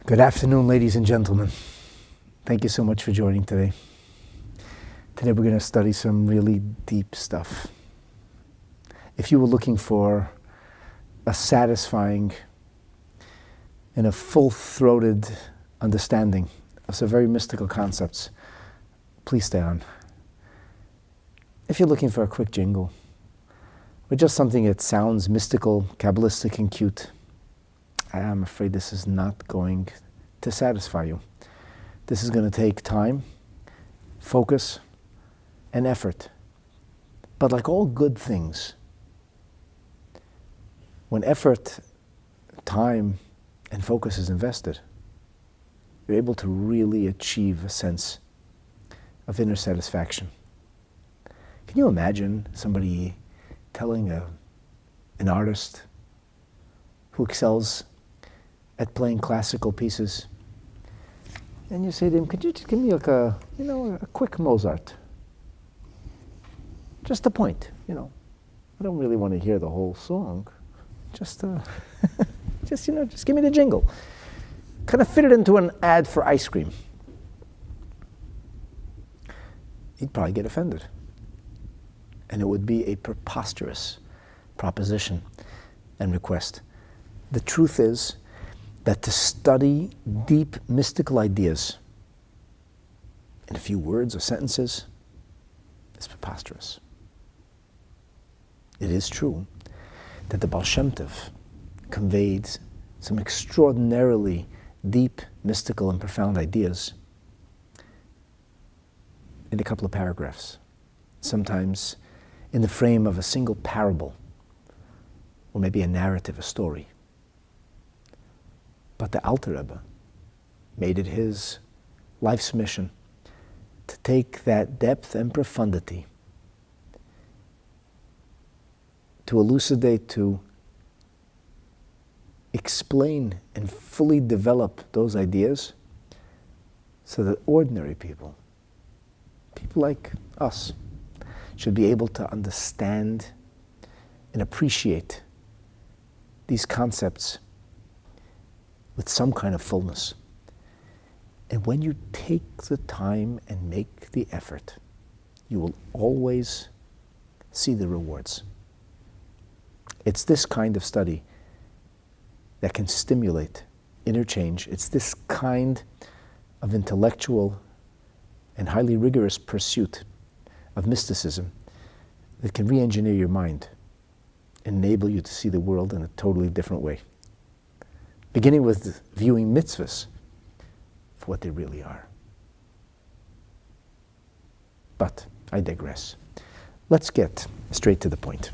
Good afternoon, ladies and gentlemen. Thank you so much for joining today. Today we're going to study some really deep stuff. If you were looking for a satisfying and a full-throated understanding of some very mystical concepts, please stay on. If you're looking for a quick jingle, or just something that sounds mystical, Kabbalistic, and cute, I'm afraid this is not going to satisfy you. This is going to take time, focus, and effort. But like all good things, when effort, time, and focus is invested, you're able to really achieve a sense of inner satisfaction. Can you imagine somebody telling an artist who excels at playing classical pieces, and you say to him, could you just give me like a quick Mozart? Just a point, I don't really want to hear the whole song. Just give me the jingle. Kind of fit it into an ad for ice cream. He'd probably get offended. And it would be a preposterous proposition and request. The truth is that to study deep mystical ideas in a few words or sentences is preposterous. It is true that the Baal Shem Tov conveyed some extraordinarily deep, mystical, and profound ideas in a couple of paragraphs, sometimes in the frame of a single parable, or maybe a narrative, a story. But the Alter Rebbe made it his life's mission to take that depth and profundity, to elucidate, to explain and fully develop those ideas so that ordinary people like us, should be able to understand and appreciate these concepts with some kind of fullness. And when you take the time and make the effort, you will always see the rewards. It's this kind of study that can stimulate inner change. It's this kind of intellectual and highly rigorous pursuit of mysticism that can re-engineer your mind and enable you to see the world in a totally different way. Beginning with viewing mitzvahs for what they really are. But I digress. Let's get straight to the point.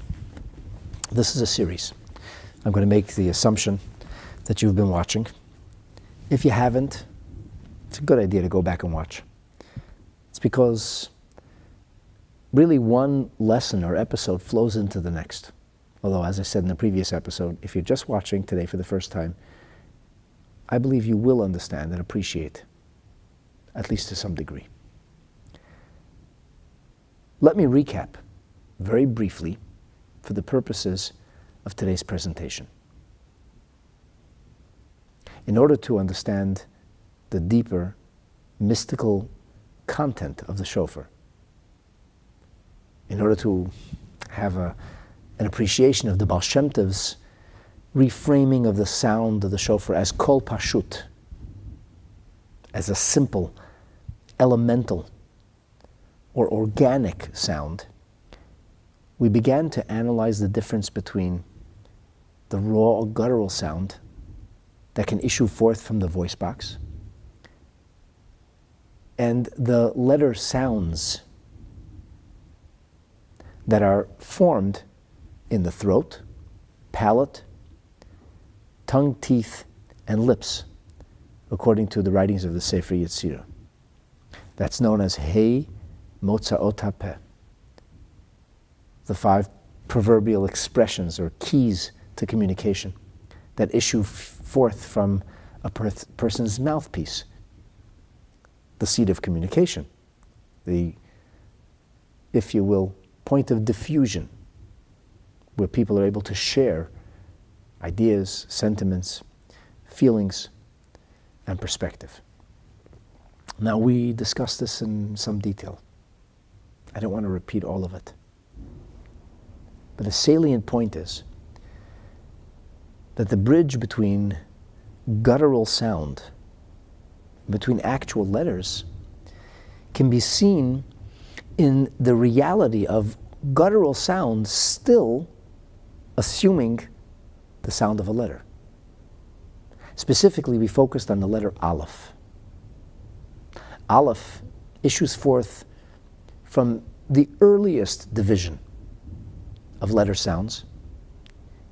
This is a series. I'm going to make the assumption that you've been watching. If you haven't, it's a good idea to go back and watch. It's because really one lesson or episode flows into the next. Although, as I said in the previous episode, if you're just watching today for the first time, I believe you will understand and appreciate, at least to some degree. Let me recap very briefly for the purposes of today's presentation. In order to understand the deeper mystical content of the shofar, in order to have an appreciation of the Baal Shem Tov's reframing of the sound of the shofar as kol pashut, as a simple, elemental, or organic sound, we began to analyze the difference between the raw or guttural sound that can issue forth from the voice box and the letter sounds that are formed in the throat, palate, tongue, teeth, and lips, according to the writings of the Sefer Yetzirah. That's known as Hei Motzaot HaPeh, the 5 proverbial expressions or keys to communication that issue forth from a person's mouthpiece, the seat of communication, the, if you will, point of diffusion, where people are able to share ideas, sentiments, feelings, and perspective. Now, we discussed this in some detail. I don't want to repeat all of it. But the salient point is that the bridge between guttural sound, between actual letters, can be seen in the reality of guttural sound still assuming the sound of a letter. Specifically, we focused on the letter Aleph. Aleph issues forth from the earliest division of letter sounds.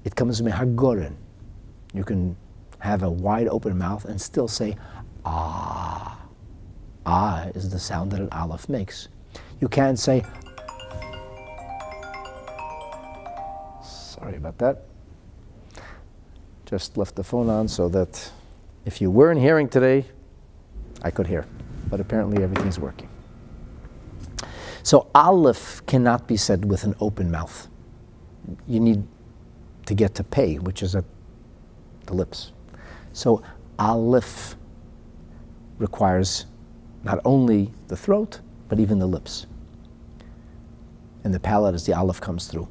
It comes from Hagoren. You can have a wide open mouth and still say ah. Ah is the sound that an Aleph makes. You can say, sorry about that. Just left the phone on so that if you weren't hearing today, I could hear. But apparently everything's working. So Aleph cannot be said with an open mouth. You need to get to Pei, which is at the lips. So Aleph requires not only the throat, but even the lips. And the palate as the Aleph comes through.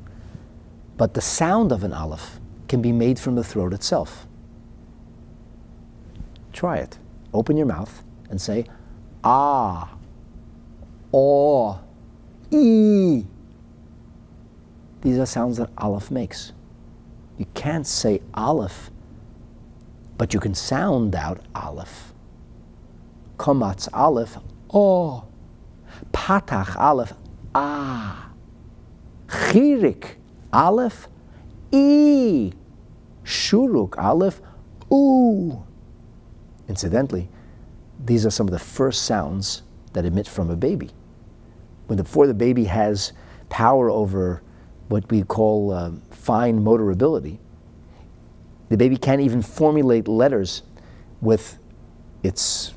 But the sound of an Aleph can be made from the throat itself. Try it. Open your mouth and say, ah, or, e. These are sounds that Aleph makes. You can't say Aleph, but you can sound out Aleph. Komatz Aleph, oh. Patach Aleph, ah. Chirik Aleph, e. Shuruk Aleph, ooh. Incidentally, these are some of the first sounds that emit from a baby. Before the baby has power over what we call fine motor ability, the baby can't even formulate letters with its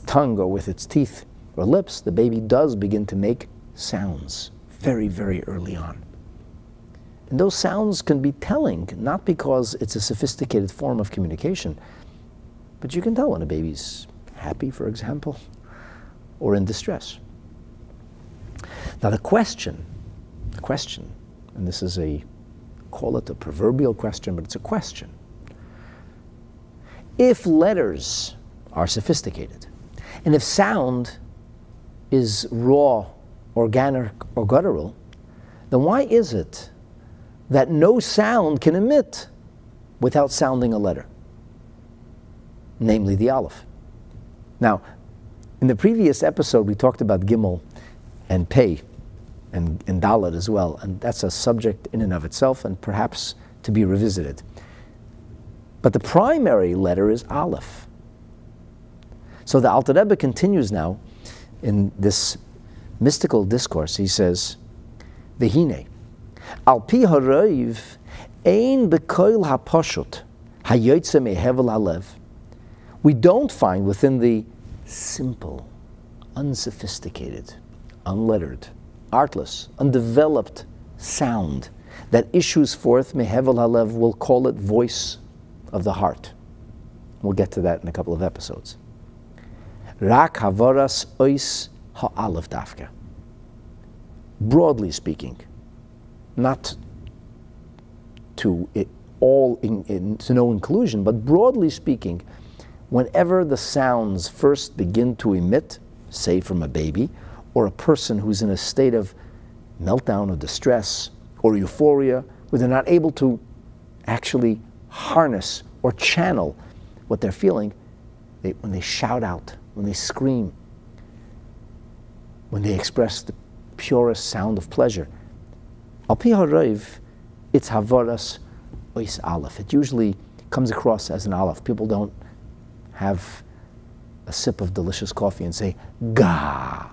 tongue or with its teeth or lips. The baby does begin to make sounds very, very early on. And those sounds can be telling, not because it's a sophisticated form of communication, but you can tell when a baby's happy, for example, or in distress. Now the question, and this is call it a proverbial question, but it's a question. If letters are sophisticated, and if sound is raw, organic, or guttural, then why is it that no sound can emit without sounding a letter? Namely the Aleph. Now, in the previous episode, we talked about Gimel and Pei and Dalet as well, and that's a subject in and of itself and perhaps to be revisited. But the primary letter is Aleph. So the Alter Rebbe continues now in this mystical discourse. He says, Vehine, al pi haroiv ein bekoil hapashut hayotze mehevel halev. We don't find within the simple, unsophisticated, unlettered, artless, undeveloped sound that issues forth, mehevel halev, we'll call it voice of the heart. We'll get to that in a couple of episodes. Rak havaras ois ha'alef dafka. Broadly speaking, not to no inclusion, but broadly speaking, whenever the sounds first begin to emit, say from a baby, or a person who's in a state of meltdown or distress or euphoria, where they're not able to actually harness or channel what they're feeling, when they shout out, when they scream, when they express the purest sound of pleasure, al pi haroiv, it's havaras ois aleph. It usually comes across as an aleph. People don't have a sip of delicious coffee and say, ga,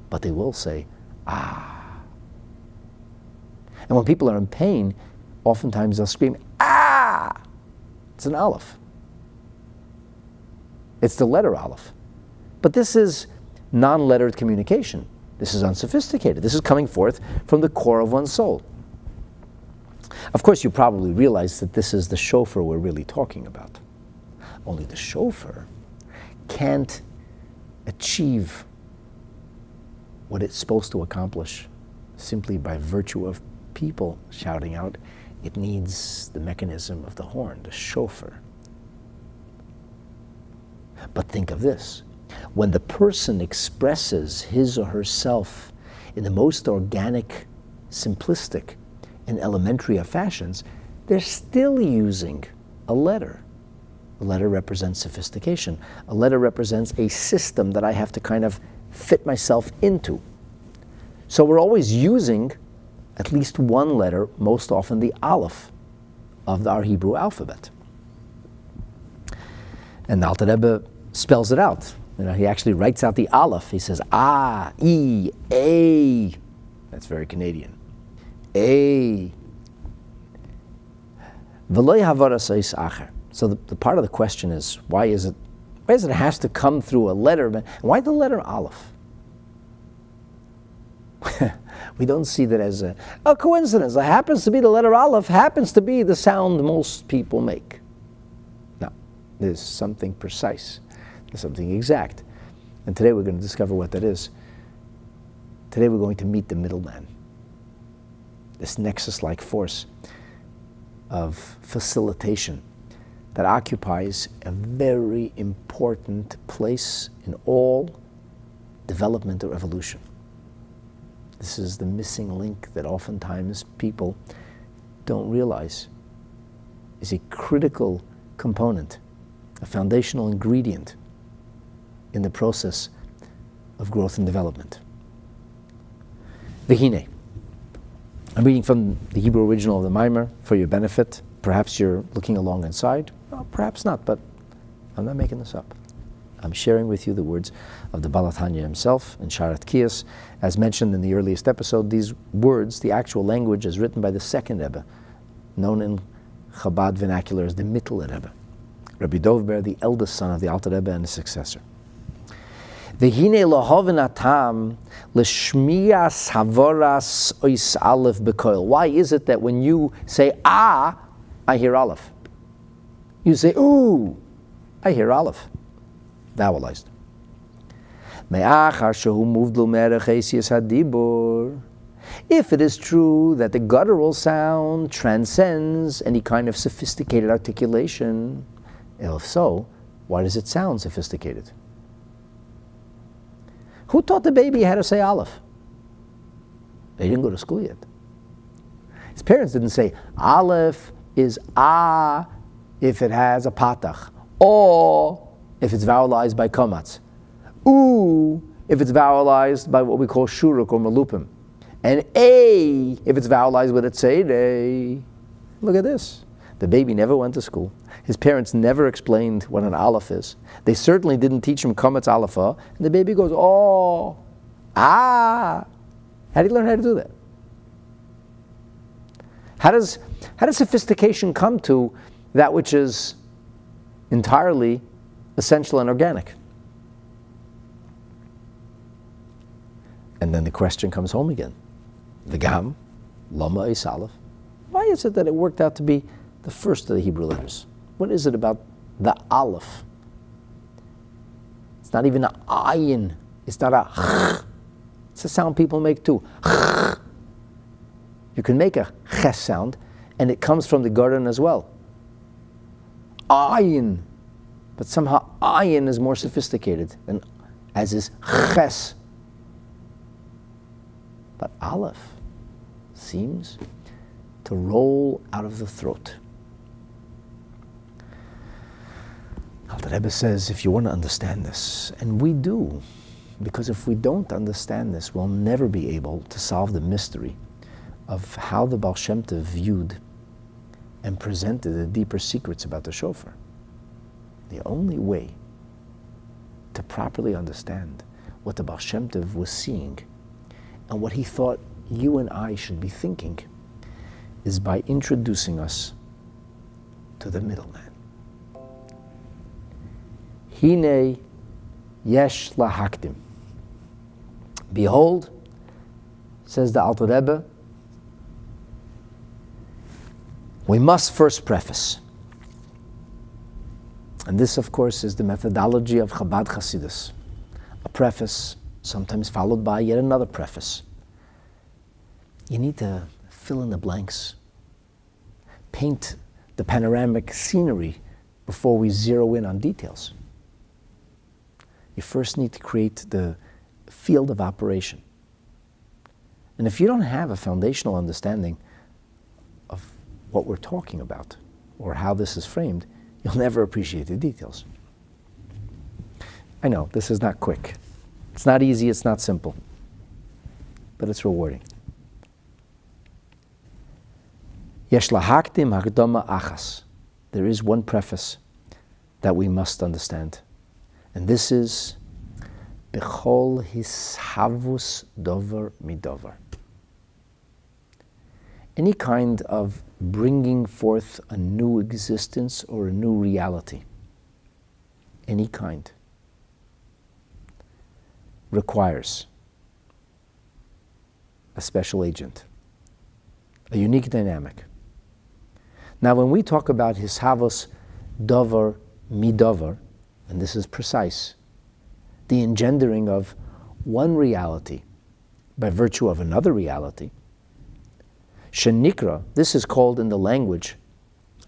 but they will say, ah. And when people are in pain, oftentimes they'll scream, ah. It's an aleph. It's the letter aleph. But this is non-lettered communication. This is unsophisticated. This is coming forth from the core of one's soul. Of course, you probably realize that this is the shofar we're really talking about. Only the shofar can't achieve what it's supposed to accomplish simply by virtue of people shouting out. It needs the mechanism of the horn, the shofar. But think of this. When the person expresses his or herself in the most organic, simplistic, and elementary of fashions, they're still using a letter. A letter represents sophistication. A letter represents a system that I have to kind of fit myself into. So we're always using at least one letter, most often the Aleph of our Hebrew alphabet. And the Alter Rebbe spells it out. He actually writes out the Aleph. He says, A, E, A. That's very Canadian. A. V'lo yahavaras eis acher. So the part of the question is, why is it has to come through a letter? Why the letter Aleph? We don't see that as a coincidence. It happens to be the letter Aleph, happens to be the sound most people make. No, there's something precise. There's something exact. And today we're going to discover what that is. Today we're going to meet the middleman. This nexus-like force of facilitation that occupies a very important place in all development or evolution. This is the missing link that oftentimes people don't realize is a critical component, a foundational ingredient in the process of growth and development. V'hinei. I'm reading from the Hebrew original of the Maimer for your benefit. Perhaps you're looking along inside. Well, perhaps not, but I'm not making this up. I'm sharing with you the words of the Baal HaTanya himself in Sha'ar HaTekiyot. As mentioned in the earliest episode, these words, the actual language, is written by the second Rebbe, known in Chabad vernacular as the Middleman Rebbe, Rabbi Dovber, the eldest son of the Alter Rebbe and his successor. V'hinei lohoven atam l'shmiyas havoras ois aleph bekoil. Why is it that when you say ah, I hear aleph? You say ooh, I hear aleph. Vowelized. If it is true that the guttural sound transcends any kind of sophisticated articulation, if so, why does it sound sophisticated? Who taught the baby how to say aleph? They didn't go to school yet. His parents didn't say aleph is ah if it has a patach, or if it's vowelized by komatz, ooh if it's vowelized by what we call shuruk or malupim, and a if it's vowelized with a tzedei. Look at this. The baby never went to school. His parents never explained what an aleph is. They certainly didn't teach him komatz alepha, and the baby goes, oh, ah. How do you learn how to do that? How does sophistication come to that which is entirely essential and organic? And then the question comes home again. V'gam, lama eis aleph. Why is it that it worked out to be the first of the Hebrew letters? What is it about the aleph? It's not even an ayin. It's not a ch. It's a sound people make too. You can make a ches sound, and it comes from the garden as well. Ayin. But somehow ayin is more sophisticated, than as is ches. But aleph seems to roll out of the throat. The Rebbe says, if you want to understand this, and we do, because if we don't understand this, we'll never be able to solve the mystery of how the Baal Shem Tov viewed and presented the deeper secrets about the shofar. The only way to properly understand what the Baal Shem Tov was seeing and what he thought you and I should be thinking is by introducing us to the middleman. Hine yesh lahakdim. Behold, says the Alter Rebbe, we must first preface. And this, of course, is the methodology of Chabad Hasidus. A preface, sometimes followed by yet another preface. You need to fill in the blanks. Paint the panoramic scenery before we zero in on details. You first need to create the field of operation. And if you don't have a foundational understanding of what we're talking about or how this is framed, you'll never appreciate the details. I know, this is not quick. It's not easy, it's not simple. But it's rewarding. Yesh lahakdim hakdama achas. There is one preface that we must understand. And this is Bechol hishavus dover midover. Any kind of bringing forth a new existence or a new reality, any kind, requires a special agent, a unique dynamic. Now, when we talk about hishavos dover midover, and this is precise, the engendering of one reality by virtue of another reality, shenikra, this is called in the language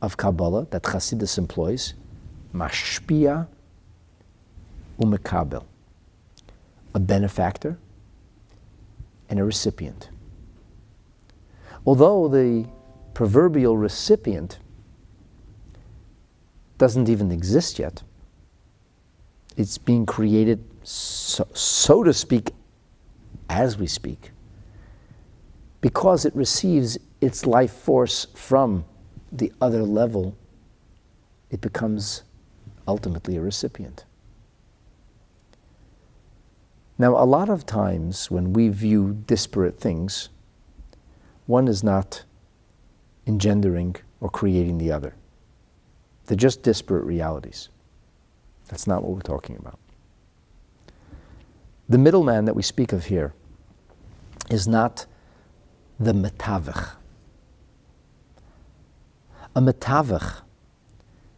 of Kabbalah that Chassidus employs, mashpia umekabel, a benefactor and a recipient. Although the proverbial recipient doesn't even exist yet, it's being created, so to speak, as we speak, because it receives its life force from the other level, it becomes ultimately a recipient. Now, a lot of times when we view disparate things, one is not engendering or creating the other. They're just disparate realities. That's not what we're talking about. The middleman that we speak of here is not the metavech. A metavech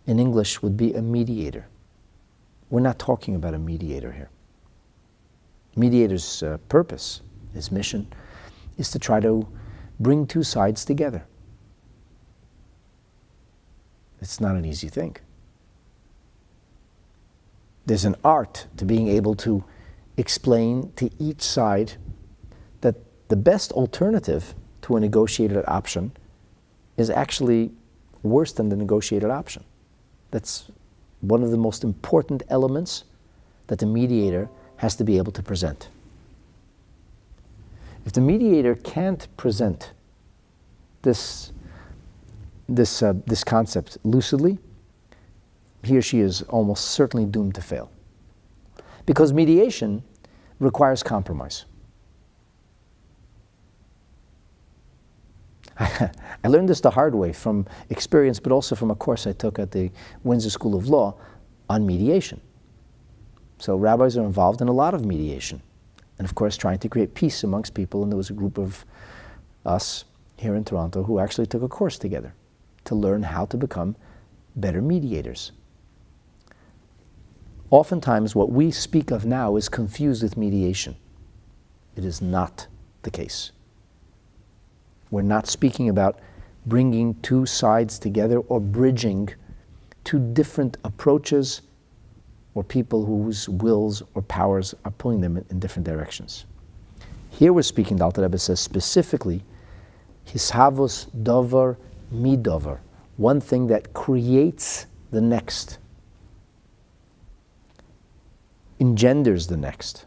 in English would be a mediator. We're not talking about a mediator here. Mediator's purpose, his mission, is to try to bring two sides together. It's not an easy thing. There's an art to being able to explain to each side that the best alternative to a negotiated option is actually worse than the negotiated option. That's one of the most important elements that the mediator has to be able to present. If the mediator can't present this concept lucidly, he or she is almost certainly doomed to fail. Because mediation requires compromise. I learned this the hard way from experience, but also from a course I took at the Windsor School of Law on mediation. So rabbis are involved in a lot of mediation. And of course, trying to create peace amongst people. And there was a group of us here in Toronto who actually took a course together to learn how to become better mediators. Oftentimes, what we speak of now is confused with mediation. It is not the case. We're not speaking about bringing two sides together or bridging two different approaches or people whose wills or powers are pulling them in different directions. Here we're speaking, the Alter Rebbe says specifically, hishavos dover midover, one thing that creates the next, engenders the next.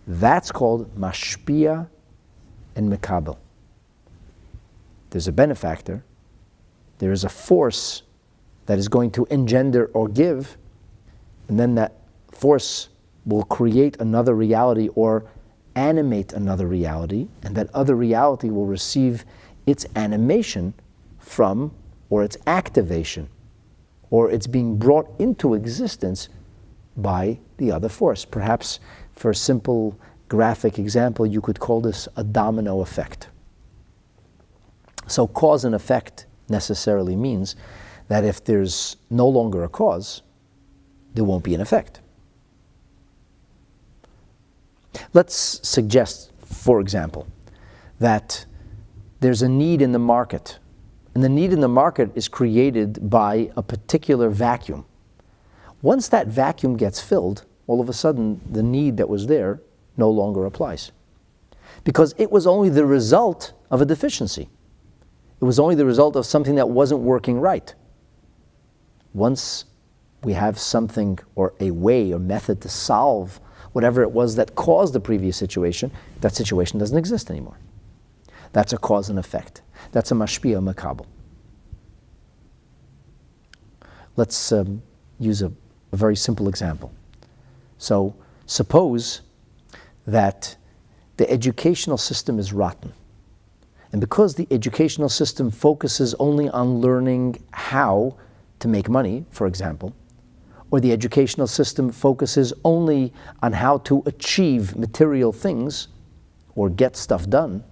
That's called mashpia and mekabel. There's a benefactor, there is a force that is going to engender or give, and then that force will create another reality or animate another reality, and that other reality will receive its animation from, or its activation, or it's being brought into existence by the other force. Perhaps for a simple graphic example, you could call this a domino effect. So cause and effect necessarily means that if there's no longer a cause, there won't be an effect. Let's suggest, for example, that there's a need in the market, and the need in the market is created by a particular vacuum. Once that vacuum gets filled, all of a sudden the need that was there no longer applies. Because it was only the result of a deficiency. It was only the result of something that wasn't working right. Once we have something or a way or method to solve whatever it was that caused the previous situation, that situation doesn't exist anymore. That's a cause and effect. That's a mashpia makabel. Let's use a very simple example. So suppose that the educational system is rotten. And because the educational system focuses only on learning how to make money, for example, or the educational system focuses only on how to achieve material things or get stuff done,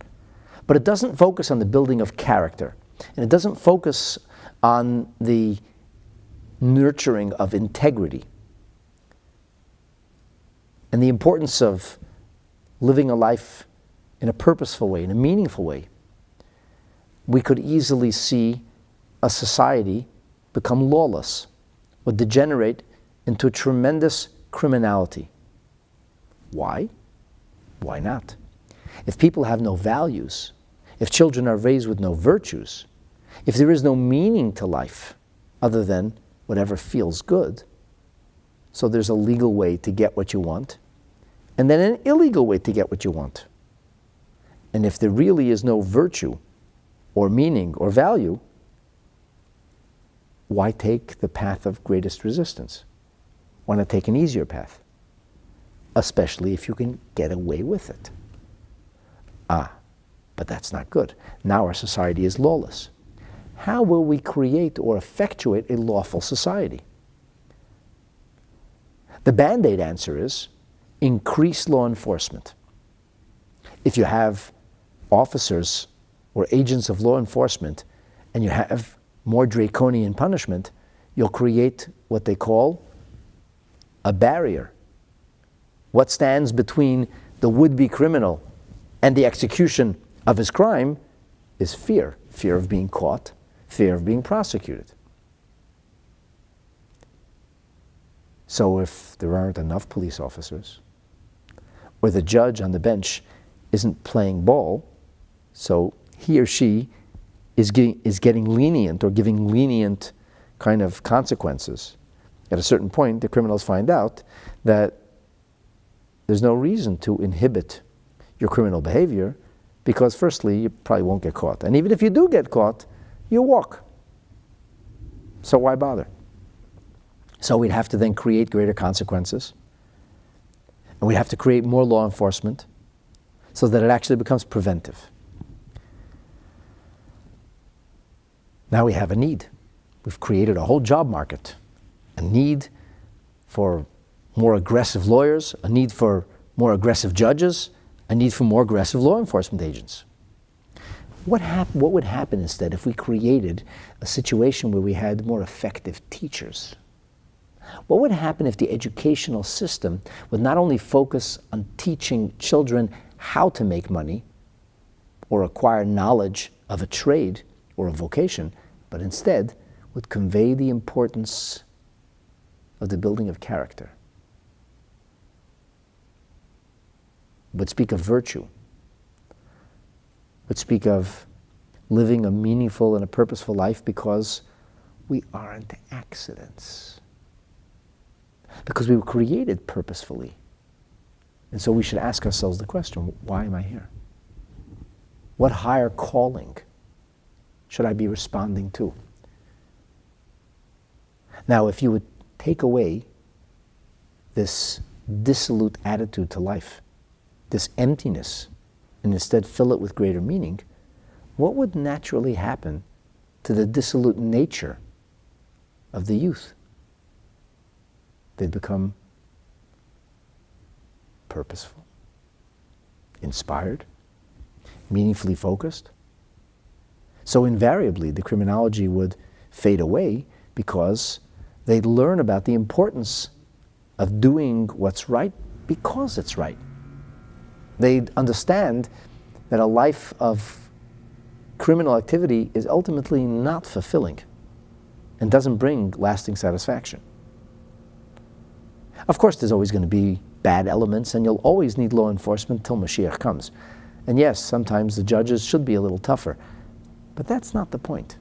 but it doesn't focus on the building of character, and it doesn't focus on the nurturing of integrity and the importance of living a life in a purposeful way, in a meaningful way, we could easily see a society become lawless or degenerate into a tremendous criminality. Why? Why not? If people have no values, if children are raised with no virtues, if there is no meaning to life other than whatever feels good, so there's a legal way to get what you want, and then an illegal way to get what you want. And if there really is no virtue or meaning or value, why take the path of greatest resistance? Why not take an easier path? Especially if you can get away with it. But that's not good. Now our society is lawless. How will we create or effectuate a lawful society? The Band-Aid answer is increase law enforcement. If you have officers or agents of law enforcement and you have more draconian punishment, you'll create what they call a barrier. What stands between the would-be criminal and the execution of his crime is fear. Fear of being caught, fear of being prosecuted. So if there aren't enough police officers, or the judge on the bench isn't playing ball, so he or she is getting lenient or giving lenient kind of consequences, at a certain point the criminals find out that there's no reason to inhibit your criminal behavior because firstly, you probably won't get caught. And even if you do get caught, you walk. So why bother? So we'd have to then create greater consequences. And we'd have to create more law enforcement so that it actually becomes preventive. Now we have a need. We've created a whole job market. A need for more aggressive lawyers, a need for more aggressive judges, a need for more aggressive law enforcement agents. What would happen instead if we created a situation where we had more effective teachers? What would happen if the educational system would not only focus on teaching children how to make money or acquire knowledge of a trade or a vocation, but instead would convey the importance of the building of character, would speak of virtue, would speak of living a meaningful and a purposeful life because we aren't accidents. Because we were created purposefully. And so we should ask ourselves the question, why am I here? What higher calling should I be responding to? Now, if you would take away this dissolute attitude to life, this emptiness, and instead fill it with greater meaning, what would naturally happen to the dissolute nature of the youth? They'd become purposeful, inspired, meaningfully focused. So invariably, the criminology would fade away because They learn about the importance of doing what's right because it's right. They understand that a life of criminal activity is ultimately not fulfilling and doesn't bring lasting satisfaction. Of course, there's always going to be bad elements, and you'll always need law enforcement till Mashiach comes. And yes, sometimes the judges should be a little tougher, but that's not the point.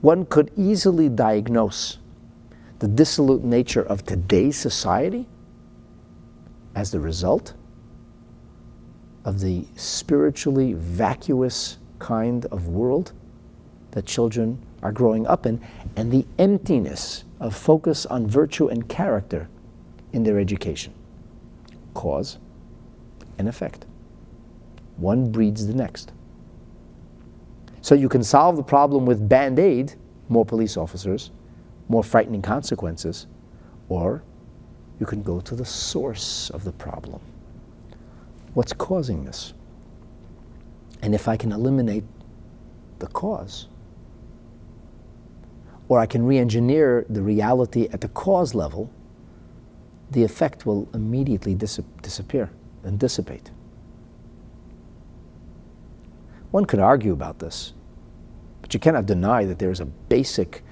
One could easily diagnose the dissolute nature of today's society as the result of the spiritually vacuous kind of world that children are growing up in, and the emptiness of focus on virtue and character in their education. Cause and effect. One breeds the next. So you can solve the problem with Band-Aid, more police officers, more frightening consequences, or you can go to the source of the problem. What's causing this? And if I can eliminate the cause, or I can re-engineer the reality at the cause level, the effect will immediately disappear and dissipate. One could argue about this, but you cannot deny that there is a basic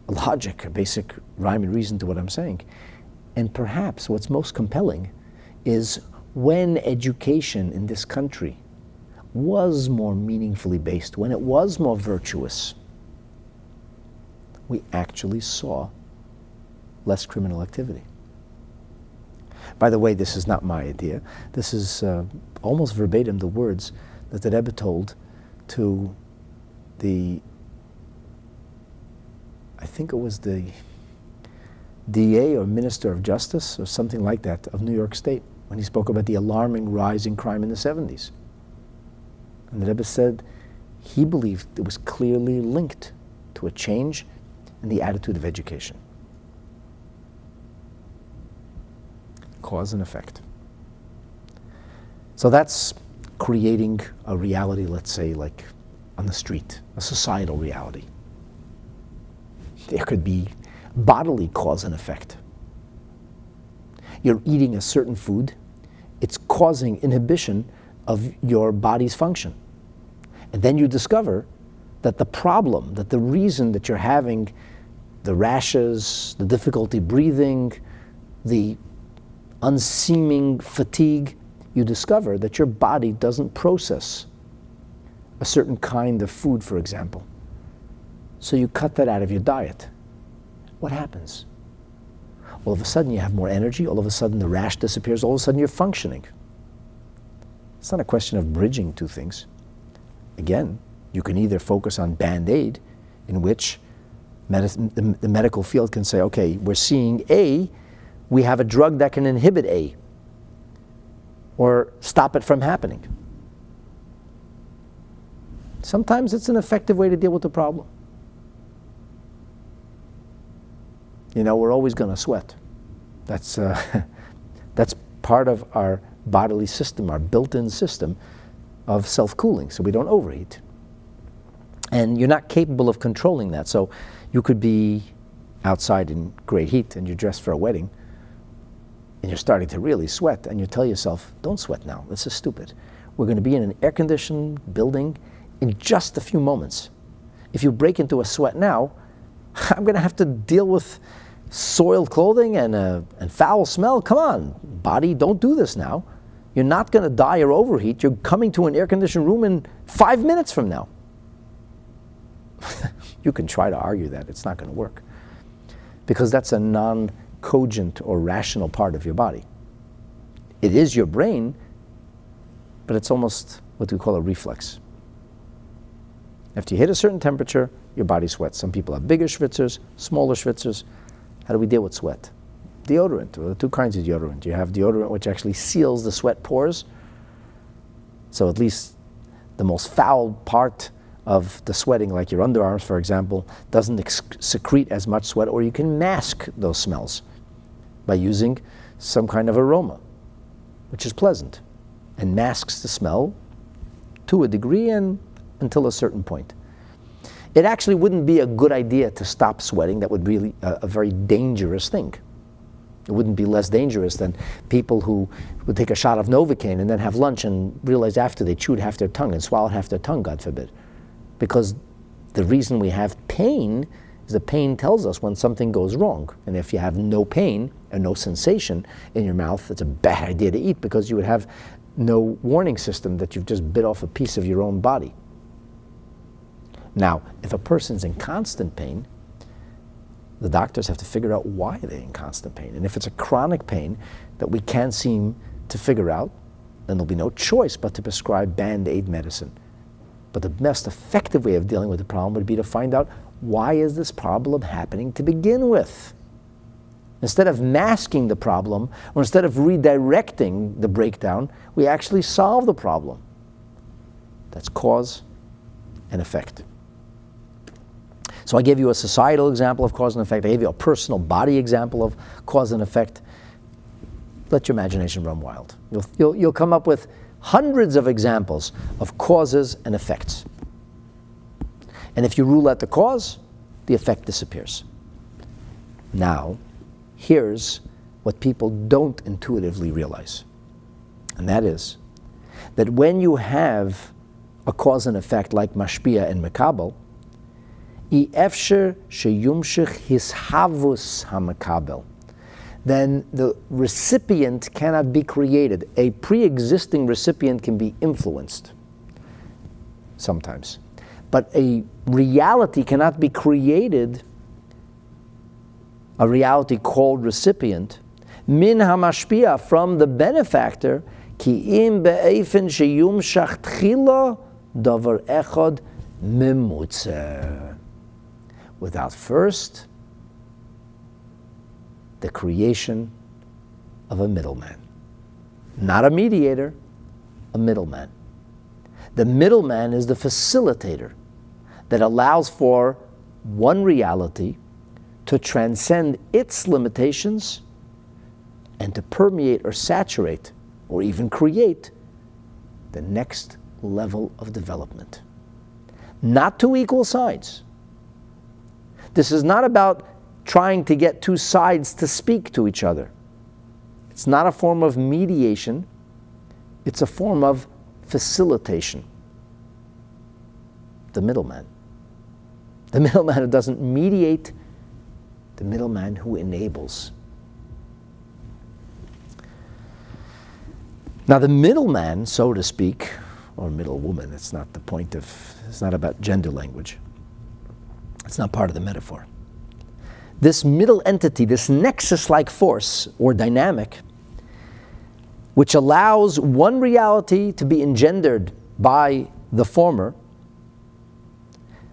logic, a basic rhyme and reason to what I'm saying. And perhaps what's most compelling is when education in this country was more meaningfully based, when it was more virtuous, we actually saw less criminal activity. By the way, this is not my idea. This is almost verbatim the words that the Rebbe told to I think it was the DA or Minister of Justice or something like that of New York State, when he spoke about the alarming rise in crime in the 70s. And the Rebbe said he believed it was clearly linked to a change in the attitude of education. Cause and effect. So that's creating a reality, let's say, like on the street, a societal reality. There could be bodily cause and effect. You're eating a certain food, it's causing inhibition of your body's function. And then you discover that the problem, that the reason that you're having the rashes, the difficulty breathing, the unseeming fatigue, you discover that your body doesn't process a certain kind of food, for example. So you cut that out of your diet. What happens? All of a sudden you have more energy, all of a sudden the rash disappears, all of a sudden you're functioning. It's not a question of bridging two things. Again, you can either focus on Band-Aid, in which the medical field can say, okay, we're seeing A, we have a drug that can inhibit A, or stop it from happening. Sometimes it's an effective way to deal with the problem. You know, we're always going to sweat. That's part of our bodily system, our built-in system of self-cooling, so we don't overheat. And you're not capable of controlling that. So you could be outside in great heat and you're dressed for a wedding and you're starting to really sweat, and you tell yourself, don't sweat now, this is stupid. We're going to be in an air-conditioned building in just a few moments. If you break into a sweat now, I'm going to have to deal with soiled clothing and foul smell. Come on, body, don't do this now. You're not going to die or overheat. You're coming to an air-conditioned room in 5 minutes from now. You can try to argue that. It's not going to work. Because that's a non-cogent or rational part of your body. It is your brain, but it's almost what we call a reflex. After you hit a certain temperature, your body sweats. Some people have bigger schwitzers, smaller schwitzers. How do we deal with sweat? Deodorant. Well, there are two kinds of deodorant. You have deodorant which actually seals the sweat pores, so at least the most foul part of the sweating, like your underarms, for example, doesn't secrete as much sweat, or you can mask those smells by using some kind of aroma, which is pleasant, and masks the smell to a degree and until a certain point. it actually wouldn't be a good idea to stop sweating. That would be a very dangerous thing. It wouldn't be less dangerous than people who would take a shot of Novocaine and then have lunch and realize after they chewed half their tongue and swallowed half their tongue, God forbid. Because the reason we have pain is the pain tells us when something goes wrong. And if you have no pain and no sensation in your mouth, it's a bad idea to eat because you would have no warning system that you've just bit off a piece of your own body. Now, if a person's in constant pain, the doctors have to figure out why they're in constant pain. And if it's a chronic pain that we can't seem to figure out, then there'll be no choice but to prescribe Band-Aid medicine. But the most effective way of dealing with the problem would be to find out, why is this problem happening to begin with? Instead of masking the problem, or instead of redirecting the breakdown, we actually solve the problem. That's cause and effect. So I gave you a societal example of cause and effect. I gave you a personal body example of cause and effect. Let your imagination run wild. You'll come up with hundreds of examples of causes and effects. And if you rule out the cause, the effect disappears. Now, here's what people don't intuitively realize. And that is that when you have a cause and effect like mashpia and mekabel, then the recipient cannot be created. A pre-existing recipient can be influenced sometimes. But a reality cannot be created, a reality called recipient, min hamashpia, from the benefactor, ki im be'efen sheyumshach tchila davar echad mimutze. Without first the creation of a middleman. Not a mediator, a middleman. The middleman is the facilitator that allows for one reality to transcend its limitations and to permeate or saturate or even create the next level of development. Not two equal sides. This is not about trying to get two sides to speak to each other. It's not a form of mediation. It's a form of facilitation. The middleman. The middleman who doesn't mediate, the middleman who enables. Now the middleman, so to speak, or middlewoman, it's not the point of, it's not about gender language. It's not part of the metaphor. This middle entity, this nexus-like force or dynamic, which allows one reality to be engendered by the former,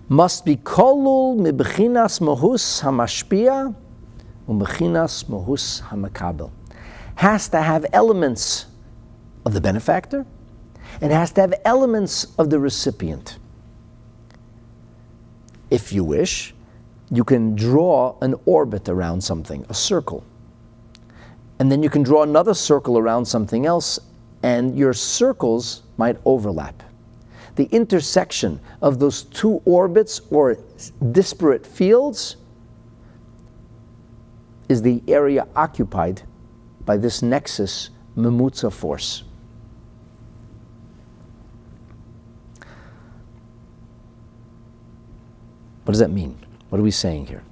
must be kolul mibchinas mohus hamashpia umibchinas mohus hamakabel. Has to have elements of the benefactor and has to have elements of the recipient. If you wish, you can draw an orbit around something, a circle. And then you can draw another circle around something else, and your circles might overlap. The intersection of those two orbits or disparate fields is the area occupied by this nexus memutza force. What does that mean? What are we saying here?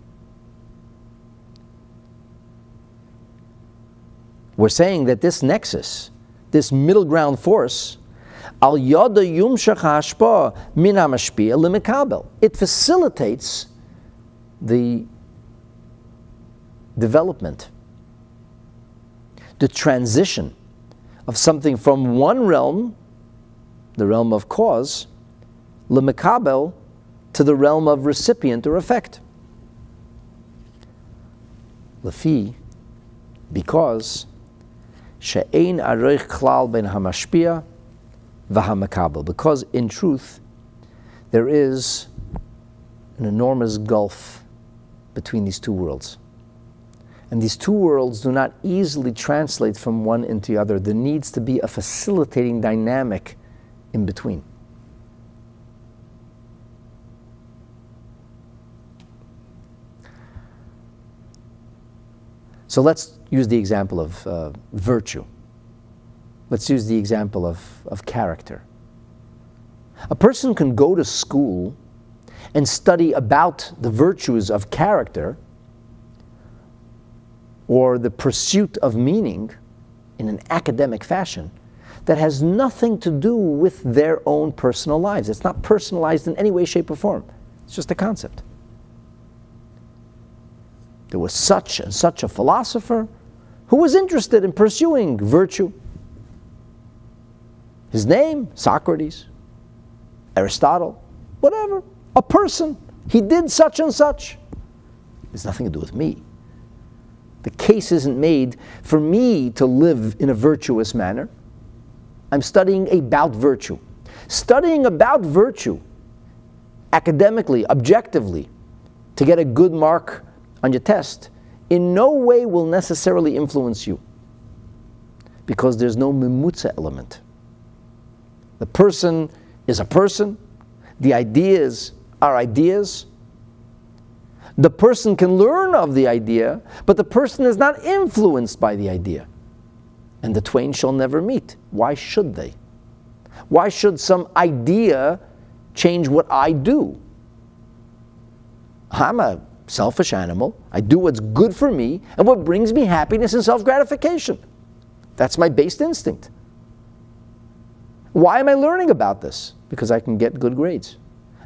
We're saying that this nexus, this middle ground force, al yada yumshach hashpa min hamashpia limekabel. It facilitates the development, the transition of something from one realm, the realm of cause, limekabel, to the realm of recipient or effect. Lefi, because she'ein aroich klal ben hamashpia v'hamakabel. Because in truth, there is an enormous gulf between these two worlds. And these two worlds do not easily translate from one into the other. There needs to be a facilitating dynamic in between. So let's use the example of virtue. Let's use the example of character. A person can go to school and study about the virtues of character or the pursuit of meaning in an academic fashion that has nothing to do with their own personal lives. It's not personalized in any way, shape, or form. It's just a concept. There was such and such a philosopher who was interested in pursuing virtue. His name, Socrates, Aristotle, whatever, a person. He did such and such. It has nothing to do with me. The case isn't made for me to live in a virtuous manner. I'm studying about virtue. Studying about virtue, academically, objectively, to get a good mark on your test, in no way will necessarily influence you. Because there's no mimutza element. The person is a person. The ideas are ideas. The person can learn of the idea, but the person is not influenced by the idea. And the twain shall never meet. Why should they? Why should some idea change what I do? I'm a selfish animal. I do what's good for me and what brings me happiness and self-gratification. That's my base instinct. Why am I learning about this? Because I can get good grades.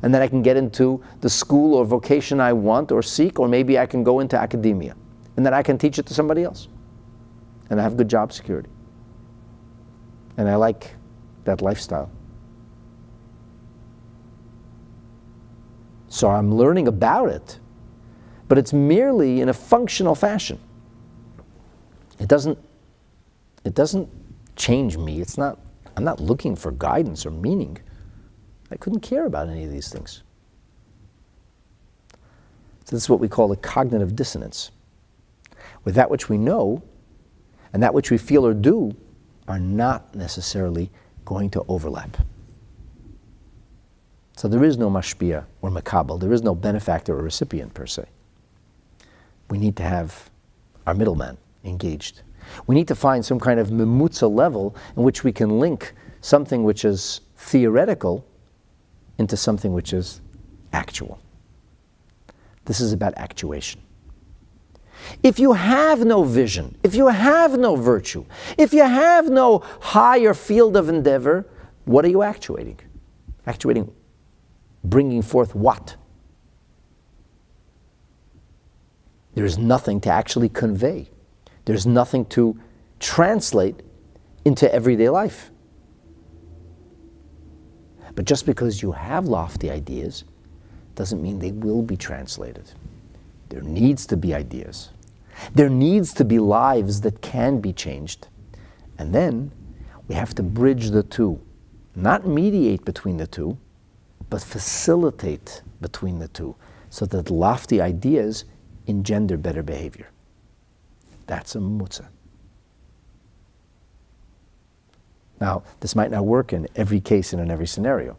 And then I can get into the school or vocation I want or seek, or maybe I can go into academia. And then I can teach it to somebody else. And I have good job security. And I like that lifestyle. So I'm learning about it, but it's merely in a functional fashion. It doesn't change me. I'm not looking for guidance or meaning. I couldn't care about any of these things. So this is what we call a cognitive dissonance, where that which we know and that which we feel or do are not necessarily going to overlap. So there is no mashpia or makabel. There is no benefactor or recipient per se. We need to have our middleman engaged. We need to find some kind of mimutza level in which we can link something which is theoretical into something which is actual. This is about actuation. If you have no vision, if you have no virtue, if you have no higher field of endeavor, what are you actuating? Actuating, bringing forth what? There is nothing to actually convey. There's nothing to translate into everyday life. But just because you have lofty ideas doesn't mean they will be translated. There needs to be ideas. There needs to be lives that can be changed. And then we have to bridge the two. Not mediate between the two, but facilitate between the two so that lofty ideas engender better behavior. That's a mutza. Now, this might not work in every case and in every scenario.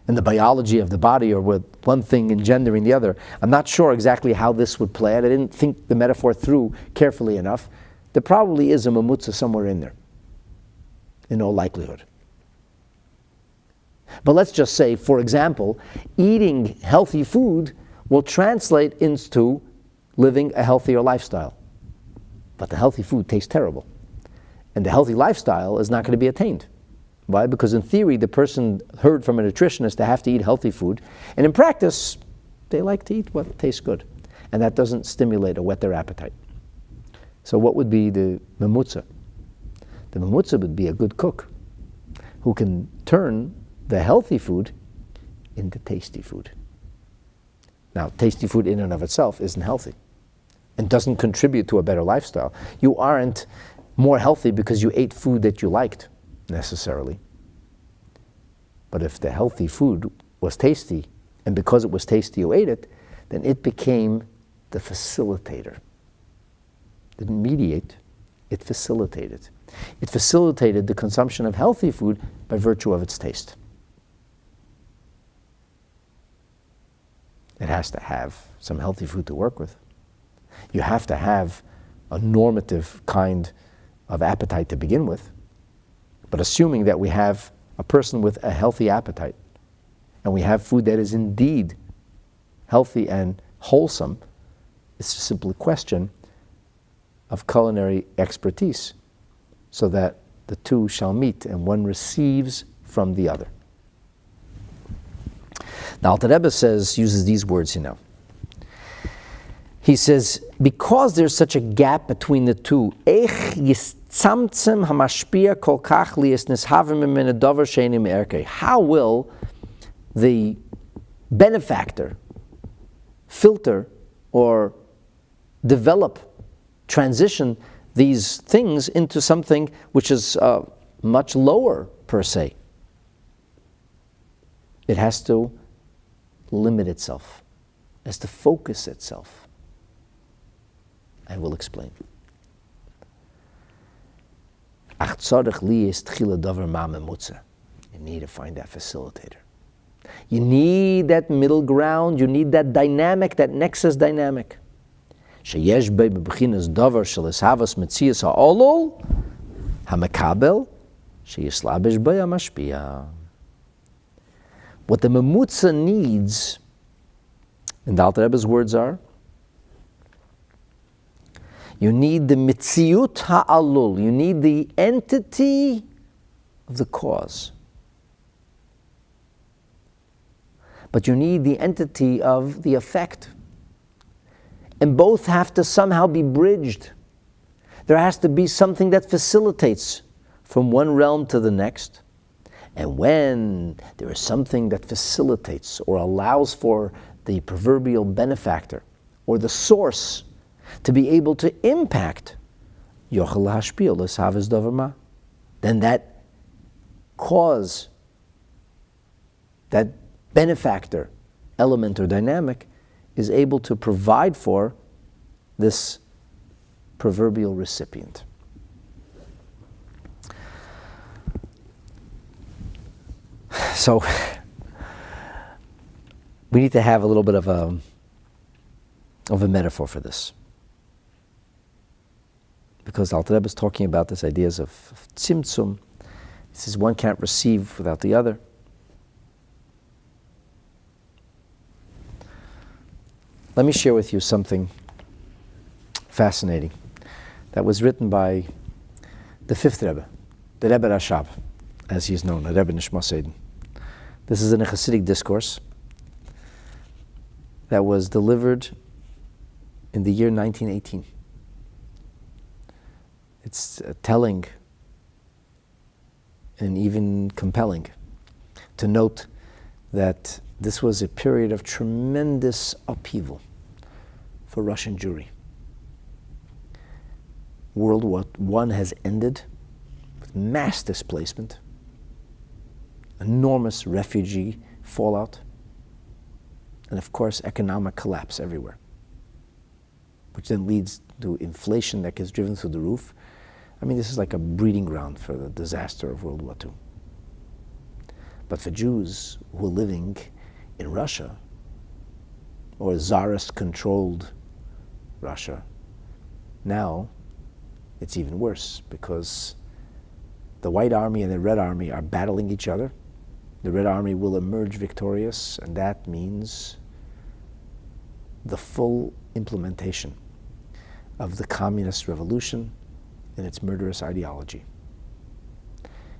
In the biology of the body, or with one thing engendering the other, I'm not sure exactly how this would play out. I didn't think the metaphor through carefully enough. There probably is a mamutza somewhere in there, in all likelihood. But let's just say, for example, eating healthy food will translate into living a healthier lifestyle. But the healthy food tastes terrible. And the healthy lifestyle is not going to be attained. Why? Because in theory, the person heard from a nutritionist to have to eat healthy food. And in practice, they like to eat what tastes good. And that doesn't stimulate or whet their appetite. So what would be the mamutza? The mamutza would be a good cook who can turn the healthy food into tasty food. Now, tasty food in and of itself isn't healthy and doesn't contribute to a better lifestyle. You aren't more healthy because you ate food that you liked, necessarily. But if the healthy food was tasty, and because it was tasty you ate it, then it became the facilitator. It didn't mediate, it facilitated. It facilitated the consumption of healthy food by virtue of its taste. It has to have some healthy food to work with. You have to have a normative kind of appetite to begin with. But assuming that we have a person with a healthy appetite, and we have food that is indeed healthy and wholesome, it's simply a question of culinary expertise, so that the two shall meet and one receives from the other. Now, Alter Rebbe uses these words, He says, because there's such a gap between the two, how will the benefactor filter or develop, transition these things into something which is much lower per se? It has to limit itself, it has to focus itself. I will explain. You need to find that facilitator. You need that middle ground, you need that dynamic, that nexus dynamic. What the memutza needs, and the Alter Rebbe's words are, you need the mitziut ha'alul, you need the entity of the cause. But you need the entity of the effect. And both have to somehow be bridged. There has to be something that facilitates from one realm to the next. And when there is something that facilitates or allows for the proverbial benefactor or the source to be able to impact, then that cause, that benefactor element or dynamic is able to provide for this proverbial recipient. So we need to have a little bit of a metaphor for this, because Alter Rebbe is talking about these ideas of tzimtzum. He says one can't receive without the other. Let me share with you something fascinating that was written by the fifth Rebbe, the Rebbe Rashab, as he is known, the Rebbe Nishmas Eden. This is in a Chasidic discourse that was delivered in the year 1918. It's telling and even compelling to note that this was a period of tremendous upheaval for Russian Jewry. World War I has ended with mass displacement, enormous refugee fallout, and of course economic collapse everywhere, which then leads to inflation that gets driven through the roof. I mean, this is like a breeding ground for the disaster of World War II. But for Jews who are living in Russia, or Tsarist-controlled Russia, now it's even worse, because the White Army and the Red Army are battling each other. The Red Army will emerge victorious, and that means the full implementation of the communist revolution and its murderous ideology.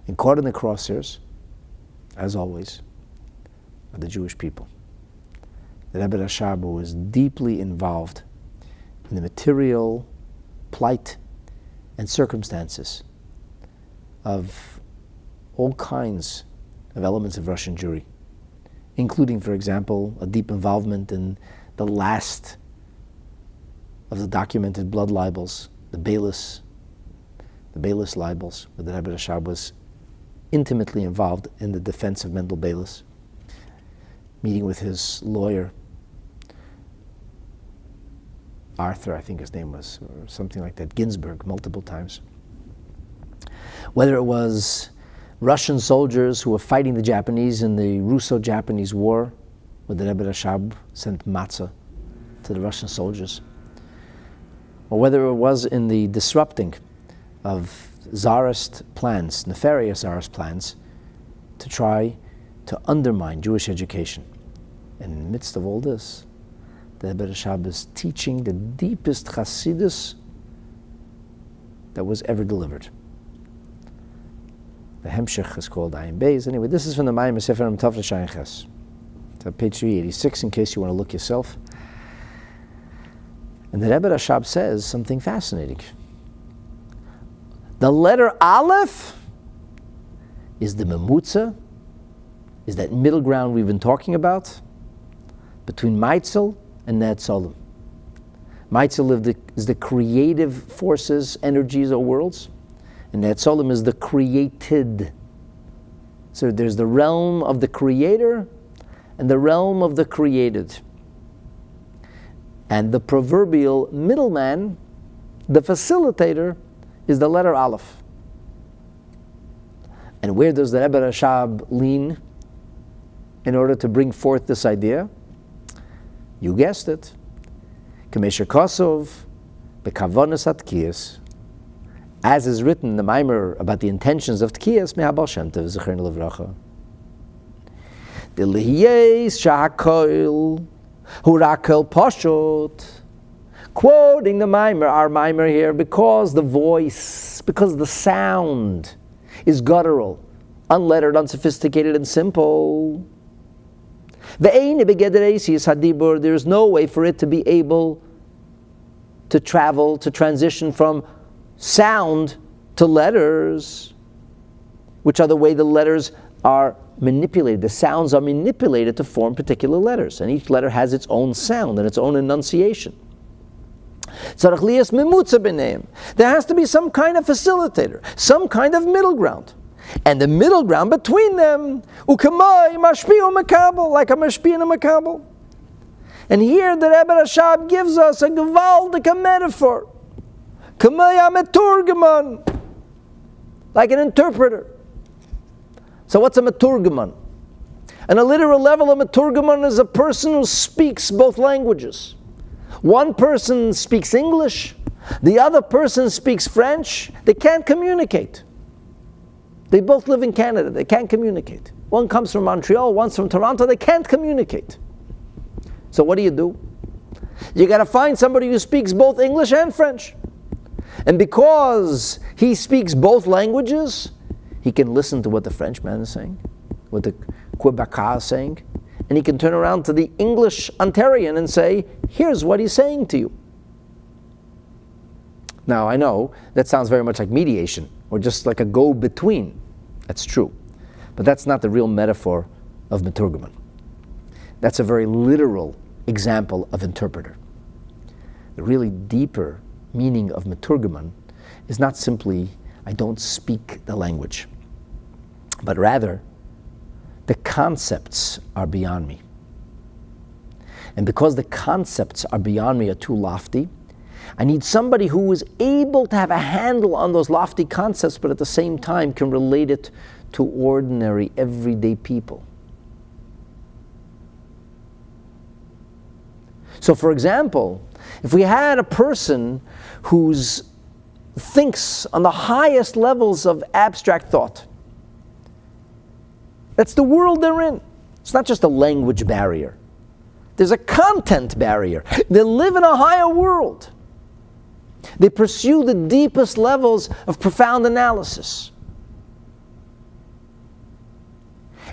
And caught in the crosshairs, as always, are the Jewish people. The Rebbe Rashab was deeply involved in the material plight and circumstances of all kinds of elements of Russian Jewry, including, for example, a deep involvement in the last of the documented blood libels, the Balis libels, where the Rebbe Rashab was intimately involved in the defense of Mendel Balis, meeting with his lawyer, Arthur, I think his name was, or something like that, Ginsburg, multiple times. Whether it was Russian soldiers who were fighting the Japanese in the Russo-Japanese War, when the Rebbe Rashab sent matzah to the Russian soldiers, or whether it was in the disrupting of Tsarist plans, nefarious Tsarist plans, to try to undermine Jewish education. And in the midst of all this, the Rebbe Rashab is teaching the deepest Chassidus that was ever delivered. The Hemshech is called Ayin Beis. Anyway, this is from the Mayim Sefer Tov Shayin Ches. It's on page 386 in case you want to look yourself. And the Rebbe Rashab says something fascinating. The letter Aleph is the Memutza, is that middle ground we've been talking about between Meitzel and Netzolim. Meitzel is the creative forces, energies, or worlds, and Netzolim is the created. So there's the realm of the creator and the realm of the created. And the proverbial middleman, the facilitator, is the letter Aleph. And where does the Rebbe Rashab lean in order to bring forth this idea? You guessed it. Kamesher Kosov, Bekavonas HaTekiyot, as is written in the Maimer about the intentions of Tekiyos, Meha Baal Shem Tov, Zecher Levracha. The Lihiyes Sha'ar Hurakel Pashut, quoting the Maimer, our Maimer here, because the voice, because the sound is guttural, unlettered, unsophisticated, and simple. There is no way for it to be able to travel, to transition from sound to letters, which are the way the letters are manipulated. The sounds are manipulated to form particular letters, and each letter has its own sound and its own enunciation. There has to be some kind of facilitator, some kind of middle ground. And the middle ground between them, like a mashpi and a makabel. And here the Rebbe Rashab gives us a gewaldige metaphor. Like an interpreter. So what's a meturgeman? On a literal level, a meturgeman is a person who speaks both languages. One person speaks English, the other person speaks French. They can't communicate. They both live in Canada. They can't communicate. One comes from Montreal, one's from Toronto. They can't communicate. So what do? You got to find somebody who speaks both English and French. And because he speaks both languages, he can listen to what the Frenchman is saying, what the Quebecois is saying, and he can turn around to the English Ontarian and say, here's what he's saying to you. Now, I know that sounds very much like mediation, or just like a go-between. That's true. But that's not the real metaphor of meturgeman. That's a very literal example of interpreter. The really deeper meaning of meturgeman is not simply, I don't speak the language, but rather, the concepts are beyond me. And because the concepts are beyond me, are too lofty, I need somebody who is able to have a handle on those lofty concepts, but at the same time can relate it to ordinary, everyday people. So for example, if we had a person who thinks on the highest levels of abstract thought, that's the world they're in. It's not just a language barrier. There's a content barrier. They live in a higher world. They pursue the deepest levels of profound analysis.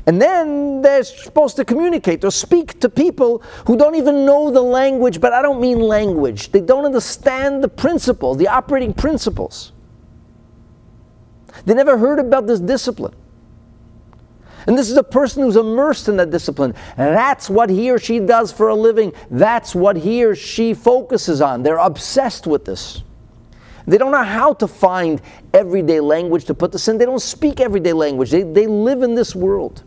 And then they're supposed to communicate or speak to people who don't even know the language, but I don't mean language. They don't understand the principles, the operating principles. They never heard about this discipline. And this is a person who's immersed in that discipline. And that's what he or she does for a living. That's what he or she focuses on. They're obsessed with this. They don't know how to find everyday language to put this in. They don't speak everyday language. They live in this world.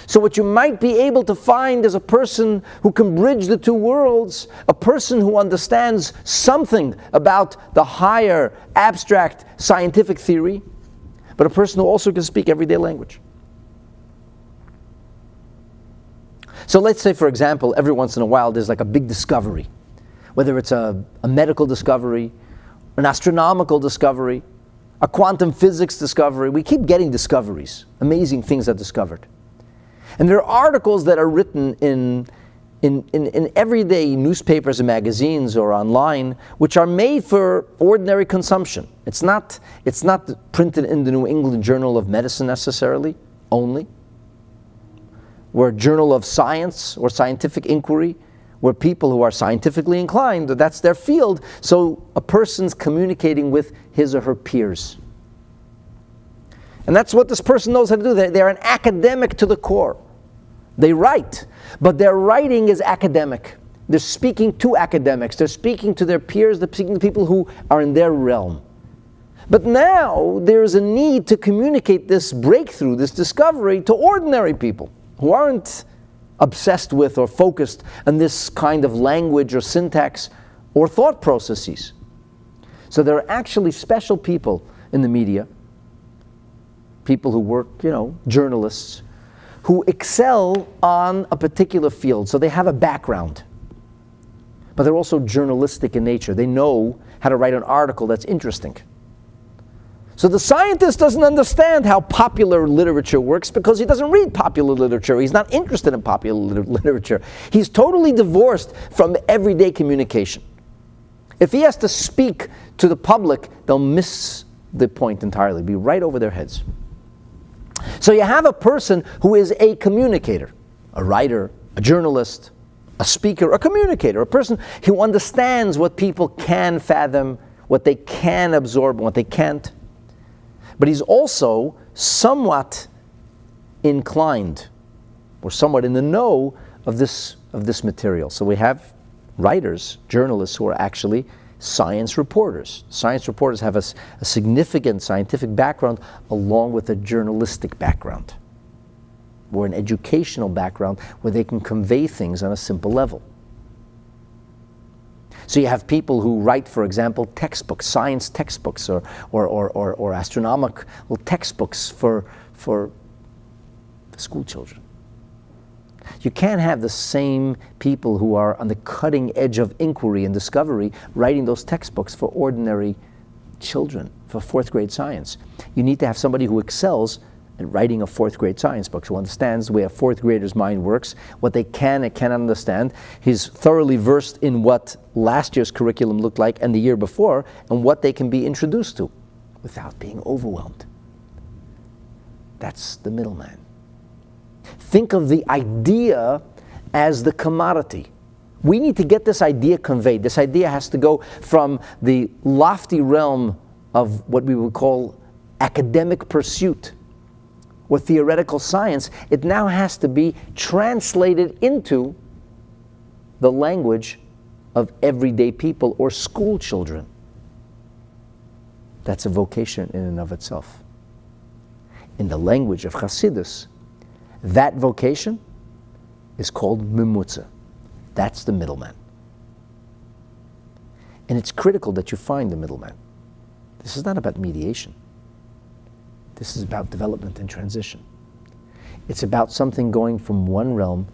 So what you might be able to find is a person who can bridge the two worlds, a person who understands something about the higher abstract scientific theory, but a person who also can speak everyday language. So let's say, for example, every once in a while there's like a big discovery, whether it's a medical discovery, an astronomical discovery, a quantum physics discovery. We keep getting discoveries. Amazing things are discovered. And there are articles that are written in everyday newspapers and magazines or online, which are made for ordinary consumption. It's not printed in the New England Journal of Medicine necessarily, only. We're a journal of science or scientific inquiry, where people who are scientifically inclined, that's their field, so a person's communicating with his or her peers. And that's what this person knows how to do. They're an academic to the core. They write, but their writing is academic. They're speaking to academics. They're speaking to their peers. They're speaking to people who are in their realm. But now there's a need to communicate this breakthrough, this discovery, to ordinary people who aren't obsessed with or focused on this kind of language or syntax or thought processes. So there are actually special people in the media, people who work, journalists, who excel on a particular field. So they have a background, but they're also journalistic in nature. They know how to write an article that's interesting. So the scientist doesn't understand how popular literature works because he doesn't read popular literature. He's not interested in popular literature. He's totally divorced from everyday communication. If he has to speak to the public, they'll miss the point entirely, be right over their heads. So you have a person who is a communicator, a writer, a journalist, a speaker, a communicator, a person who understands what people can fathom, what they can absorb, and what they can't. But he's also somewhat inclined, or somewhat in the know of this material. So we have writers, journalists who are actually science reporters. Science reporters have a significant scientific background along with a journalistic background, or an educational background where they can convey things on a simple level. So you have people who write, for example, textbooks, science textbooks, or astronomical textbooks for school children. You can't have the same people who are on the cutting edge of inquiry and discovery writing those textbooks for ordinary children, for fourth grade science. You need to have somebody who excels in writing a fourth grade science book, who understands the way a fourth grader's mind works, what they can and cannot understand. He's thoroughly versed in what last year's curriculum looked like and the year before, and what they can be introduced to without being overwhelmed. That's the middleman. Think of the idea as the commodity. We need to get this idea conveyed. This idea has to go from the lofty realm of what we would call academic pursuit or theoretical science. It now has to be translated into the language of everyday people or school children. That's a vocation in and of itself. In the language of Chassidus, that vocation is called mimutza. That's the middleman. And it's critical that you find the middleman. This is not about mediation. This is about development and transition. It's about something going from one realm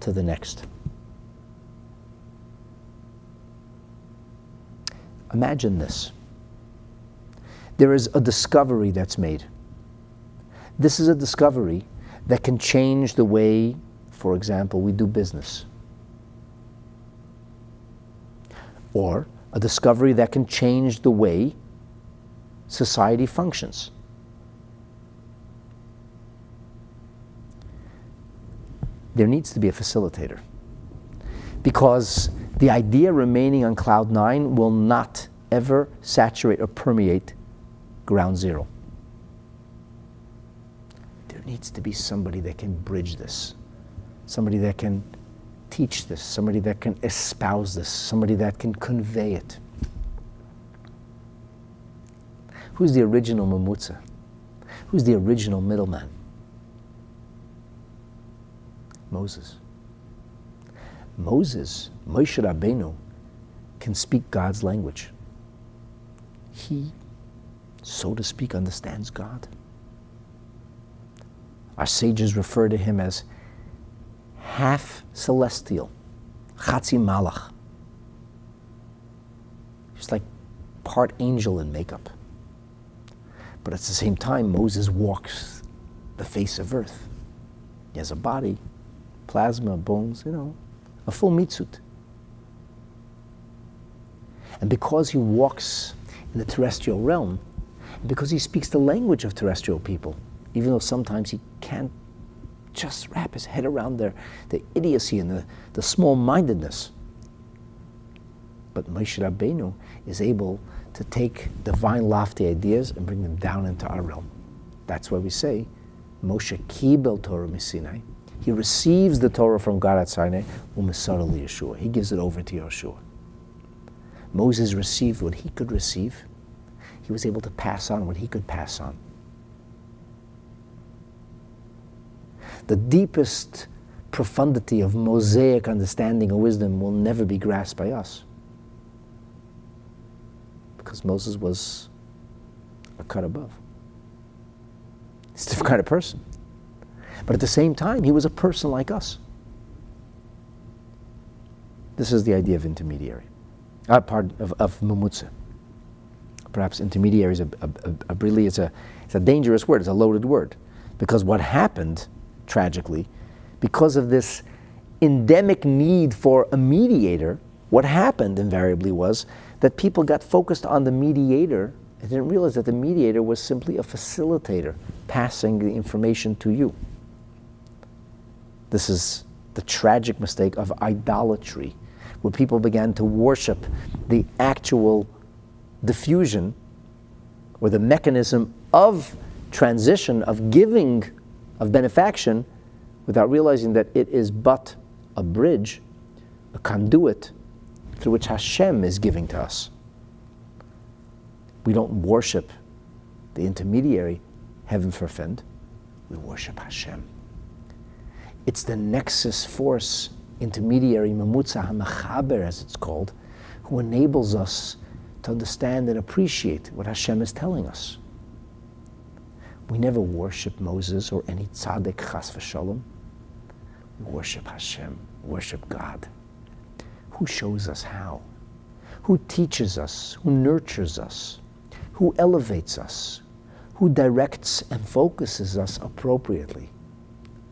to the next. Imagine this. There is a discovery that's made. This is a discovery that can change the way, for example, we do business. Or a discovery that can change the way society functions. There needs to be a facilitator, because the idea remaining on cloud 9 will not ever saturate or permeate ground zero. There needs to be somebody that can bridge this, somebody that can teach this, somebody that can espouse this, somebody that can convey it. Who's the original mamutza? Who's the original middleman? Moses. Moses, Moshe Rabbeinu, can speak God's language. He, so to speak, understands God. Our sages refer to him as half celestial, Chatzi Malach. He's like part angel in makeup. But at the same time, Moses walks the face of earth. He has a body, plasma, bones, a full mitzut. And because he walks in the terrestrial realm, and because he speaks the language of terrestrial people, even though sometimes he can't just wrap his head around the idiocy and the small-mindedness. But Moshe Rabbeinu is able to take divine lofty ideas and bring them down into our realm. That's why we say, Moshe kibel Torah miSinai. He receives the Torah from God at Sinai, u'mesara liYeshua. He gives it over to Yeshua. Moses received what he could receive. He was able to pass on what he could pass on. The deepest profundity of Mosaic understanding and wisdom will never be grasped by us. Because Moses was a cut above. He's a different kind of person. But at the same time, he was a person like us. This is the idea of intermediary. Of Mamutza. Perhaps intermediary is it's a dangerous word, it's a loaded word. Because what happened, tragically, because of this endemic need for a mediator, what happened invariably was that people got focused on the mediator and didn't realize that the mediator was simply a facilitator, passing the information to you. This is the tragic mistake of idolatry, where people began to worship the actual diffusion or the mechanism of transition, of giving, of benefaction, without realizing that it is but a bridge, a conduit through which Hashem is giving to us. We don't worship the intermediary, heaven forfend. We worship Hashem. It's the nexus force, intermediary, Mamutza HaMechaber, as it's called, who enables us to understand and appreciate what Hashem is telling us. We never worship Moses or any tzaddik, chas v'shalom. We worship Hashem, worship God. Who shows us how? Who teaches us? Who nurtures us? Who elevates us? Who directs and focuses us appropriately?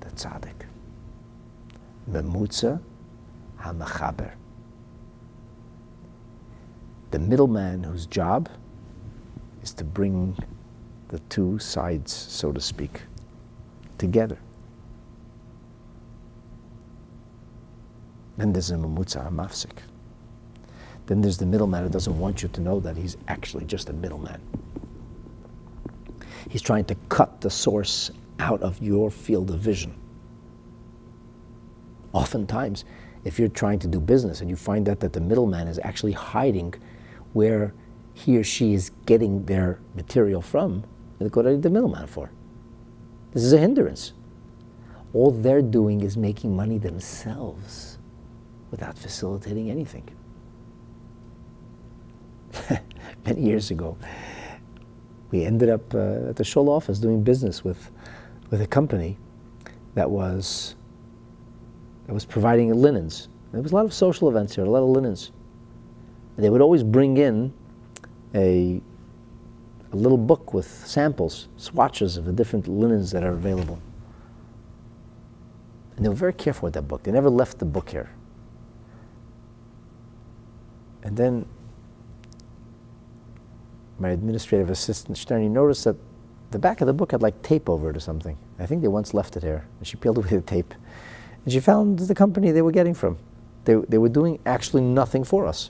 The tzaddik. Memutza HaMechaber. The middleman whose job is to bring the two sides, so to speak, together. Then there's a Memutza HaMafsik. Then there's the middleman who doesn't want you to know that he's actually just a middleman. He's trying to cut the source out of your field of vision. Oftentimes, if you're trying to do business and you find out that the middleman is actually hiding where he or she is getting their material from, then what are the middleman for? This is a hindrance. All they're doing is making money themselves without facilitating anything. Many years ago, we ended up at the Shul office doing business with a company that was providing linens. There was a lot of social events here, a lot of linens. And they would always bring in a little book with samples, swatches of the different linens that are available. And they were very careful with that book. They never left the book here. And then my administrative assistant, Stern, noticed that the back of the book had like tape over it or something. I think they once left it here. And she peeled away the tape. And she found the company they were getting from. They were doing actually nothing for us.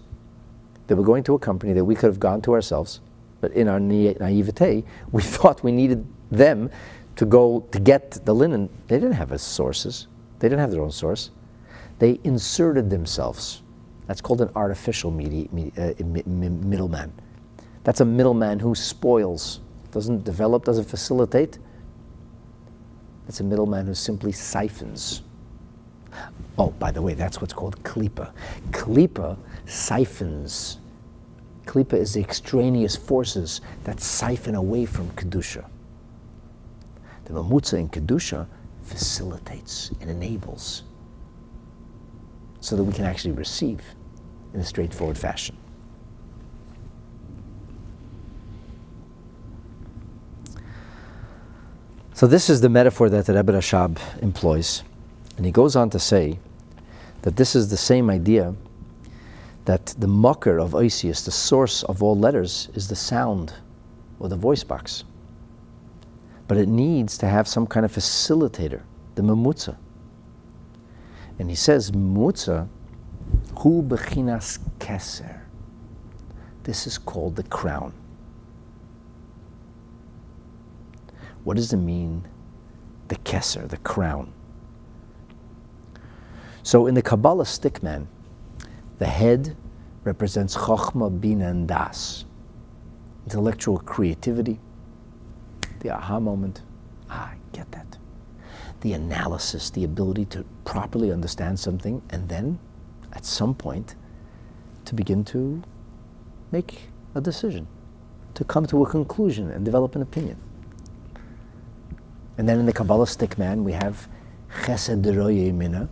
They were going to a company that we could have gone to ourselves, but in our naivete, we thought we needed them to go to get the linen. They didn't have sources. They didn't have their own source. They inserted themselves. That's called an artificial middleman. That's a middleman who spoils, doesn't develop, doesn't facilitate. That's a middleman who simply siphons. Oh, by the way, that's what's called klipa. Klipa siphons. Klipa is the extraneous forces that siphon away from Kedusha. The Mamutza in Kedusha facilitates and enables. so that we can actually receive in a straightforward fashion. So this is the metaphor that the Rebbe Rashab employs. And he goes on to say that this is the same idea that the makar of Oisius, the source of all letters, is the sound or the voice box. But it needs to have some kind of facilitator, the memutza. And he says, memutza, hu bechinas keser. This is called the crown. What does it mean, the keser, the crown? So in the Kabbalah stickman, the head represents chokhmah, bina, and das. Intellectual creativity, the aha moment, I get that. The analysis, the ability to properly understand something, and then, at some point, to begin to make a decision, to come to a conclusion and develop an opinion. And then in the Kabbalah stickman, we have chesed dero yemina,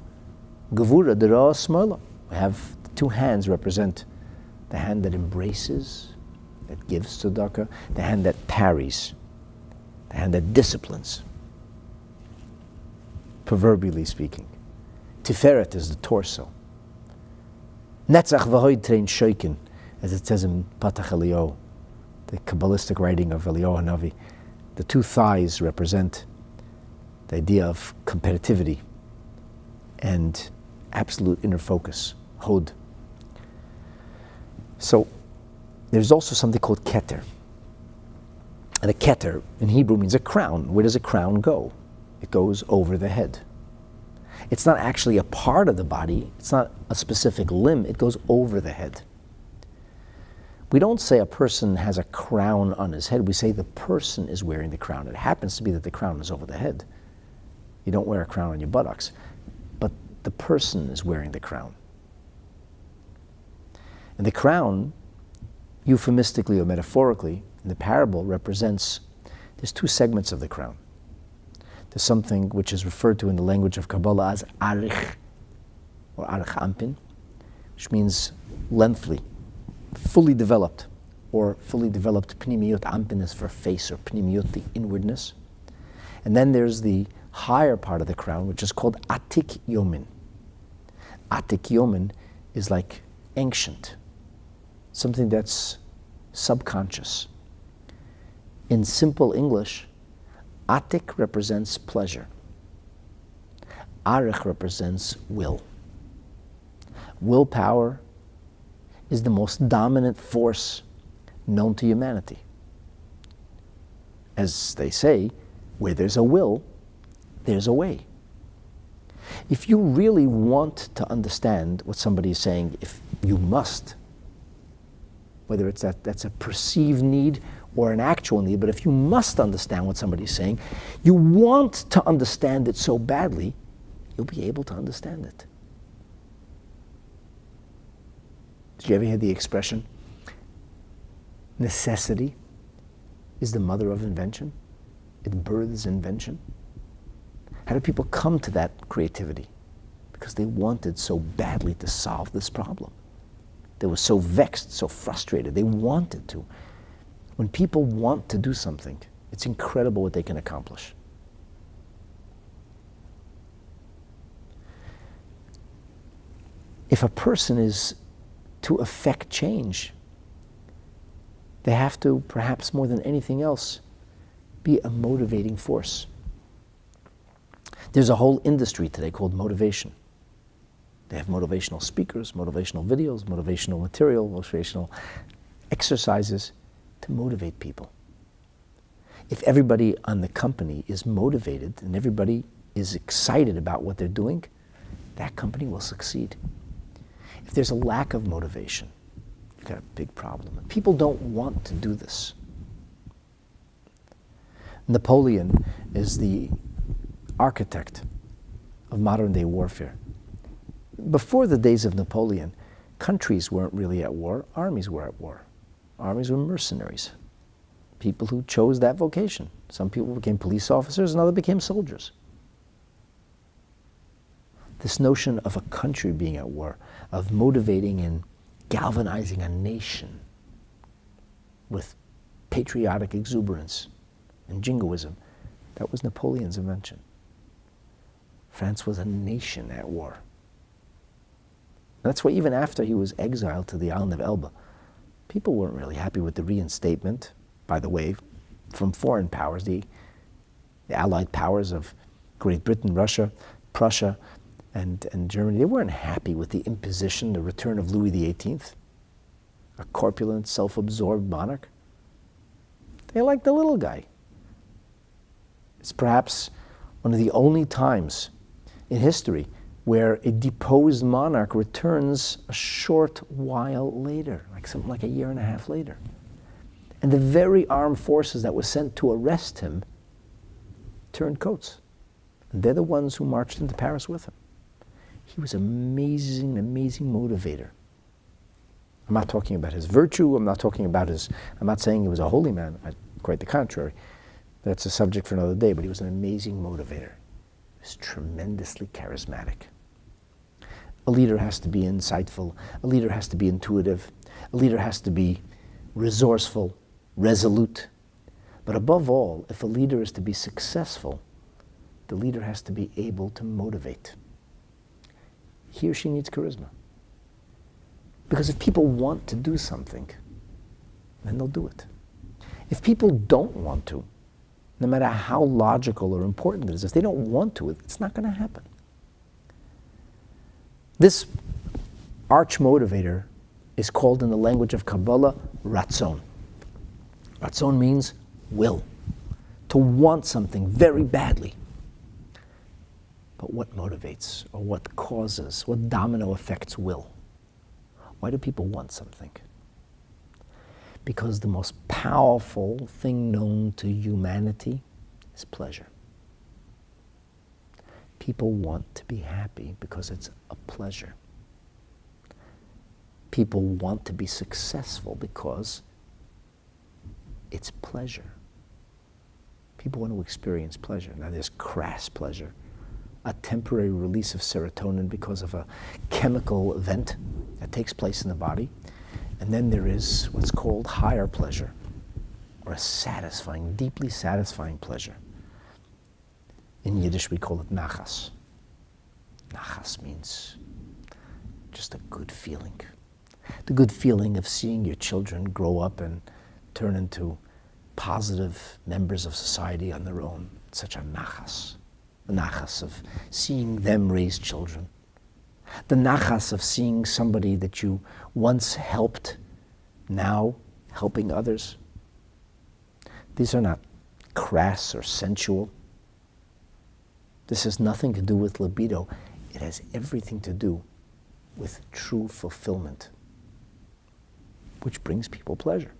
gevura dero smola. We have the two hands represent the hand that embraces, that gives tzedakah, the hand that parries, the hand that disciplines, proverbially speaking. Tiferet is the torso. Netzach v'hoid trein shoikin, as it says in Patach Eliyahu, the Kabbalistic writing of Eliyahu Hanavi. The two thighs represent the idea of competitivity and absolute inner focus, hod. So there's also something called keter. And a keter in Hebrew means a crown. Where does a crown go? It goes over the head. It's not actually a part of the body. It's not a specific limb. It goes over the head. We don't say a person has a crown on his head. We say the person is wearing the crown. It happens to be that the crown is over the head. You don't wear a crown on your buttocks, but the person is wearing the crown. And the crown, euphemistically or metaphorically, in the parable represents, there's two segments of the crown. There's something which is referred to in the language of Kabbalah as arich, or arich ampin, which means lengthily, fully developed, or fully developed pnimiyut. Ampin is for face, or pnimiyut, the inwardness. And then there's the higher part of the crown, which is called HaTekiyot. HaTekiyot is like ancient, something that's subconscious. In simple English, Atik represents pleasure. Arich represents will. Willpower is the most dominant force known to humanity. As they say, where there's a will, there's a way. If you really want to understand what somebody is saying, if you must, whether it's that's a perceived need or an actual need, but if you must understand what somebody is saying, you want to understand it so badly, you'll be able to understand it. Did you ever hear the expression, necessity is the mother of invention? It births invention. How do people come to that creativity? Because they wanted so badly to solve this problem. They were so vexed, so frustrated. They wanted to. When people want to do something, it's incredible what they can accomplish. If a person is to affect change, they have to, perhaps more than anything else, be a motivating force. There's a whole industry today called motivation. They have motivational speakers, motivational videos, motivational material, motivational exercises to motivate people. If everybody on the company is motivated and everybody is excited about what they're doing, that company will succeed. If there's a lack of motivation, you've got a big problem. People don't want to do this. Napoleon is the architect of modern day warfare. Before the days of Napoleon, countries weren't really at war, armies were at war. Armies were mercenaries, people who chose that vocation. Some people became police officers and others became soldiers. This notion of a country being at war, of motivating and galvanizing a nation with patriotic exuberance and jingoism, that was Napoleon's invention. France was a nation at war. That's why even after he was exiled to the island of Elba, people weren't really happy with the reinstatement, by the way, from foreign powers, the Allied powers of Great Britain, Russia, Prussia, and Germany. They weren't happy with the imposition, the return of Louis XVIII, a corpulent, self-absorbed monarch. They liked the little guy. It's perhaps one of the only times in history where a deposed monarch returns a short while later, like something like a year and a half later. And the very armed forces that were sent to arrest him turned coats. And they're the ones who marched into Paris with him. He was an amazing motivator. I'm not talking about his virtue, I'm not saying he was a holy man, quite the contrary. That's a subject for another day, but he was an amazing motivator. He was tremendously charismatic. A leader has to be insightful, a leader has to be intuitive, a leader has to be resourceful, resolute. But above all, if a leader is to be successful, the leader has to be able to motivate. He or she needs charisma. Because if people want to do something, then they'll do it. If people don't want to, no matter how logical or important it is, if they don't want to, it's not going to happen. This arch motivator is called in the language of Kabbalah, ratzon. Ratzon means will, to want something very badly. But what motivates, or what causes, what domino affects will? Why do people want something? Because the most powerful thing known to humanity is pleasure. People want to be happy because it's a pleasure. People want to be successful because it's pleasure. People want to experience pleasure. Now there's crass pleasure, a temporary release of serotonin because of a chemical event that takes place in the body. And then there is what's called higher pleasure, or a satisfying, deeply satisfying pleasure. In Yiddish we call it nachas. Nachas means just a good feeling. The good feeling of seeing your children grow up and turn into positive members of society on their own. It's such a nachas. The nachas of seeing them raise children. The nachas of seeing somebody that you once helped, now helping others. These are not crass or sensual. This has nothing to do with libido. It has everything to do with true fulfillment, which brings people pleasure.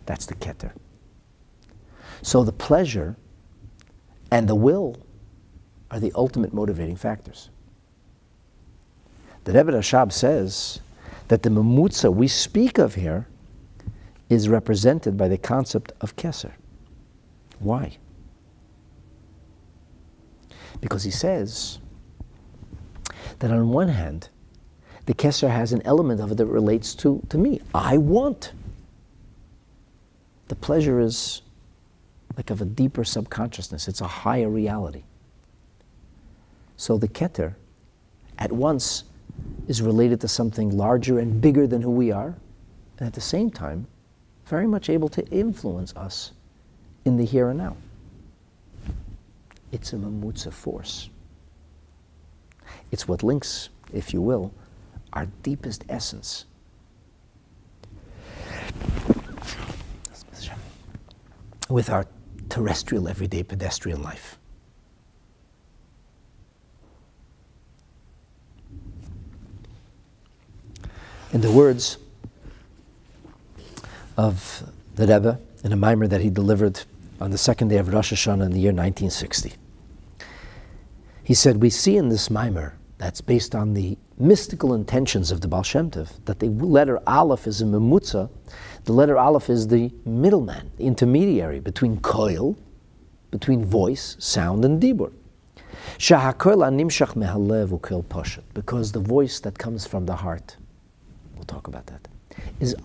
That's the keter. So the pleasure and the will are the ultimate motivating factors. The Rebbe Rashab says that the memutza we speak of here is represented by the concept of keser. Why? Because he says that on one hand, the keser has an element of it that relates to me. I want. The pleasure is like of a deeper subconsciousness. It's a higher reality. So the keter at once is related to something larger and bigger than who we are, and at the same time, very much able to influence us in the here and now. It's a memutza force. It's what links, if you will, our deepest essence with our terrestrial, everyday pedestrian life. In the words of the Rebbe, in a mimer that he delivered on the second day of Rosh Hashanah in the year 1960, he said, we see in this mimer that's based on the mystical intentions of the Baal Shem Tov, that the letter Aleph is a memutza. The letter Aleph is the middleman, the intermediary between koil, between voice, sound, and dibur. Because the voice that comes from the heart, we'll talk about that, is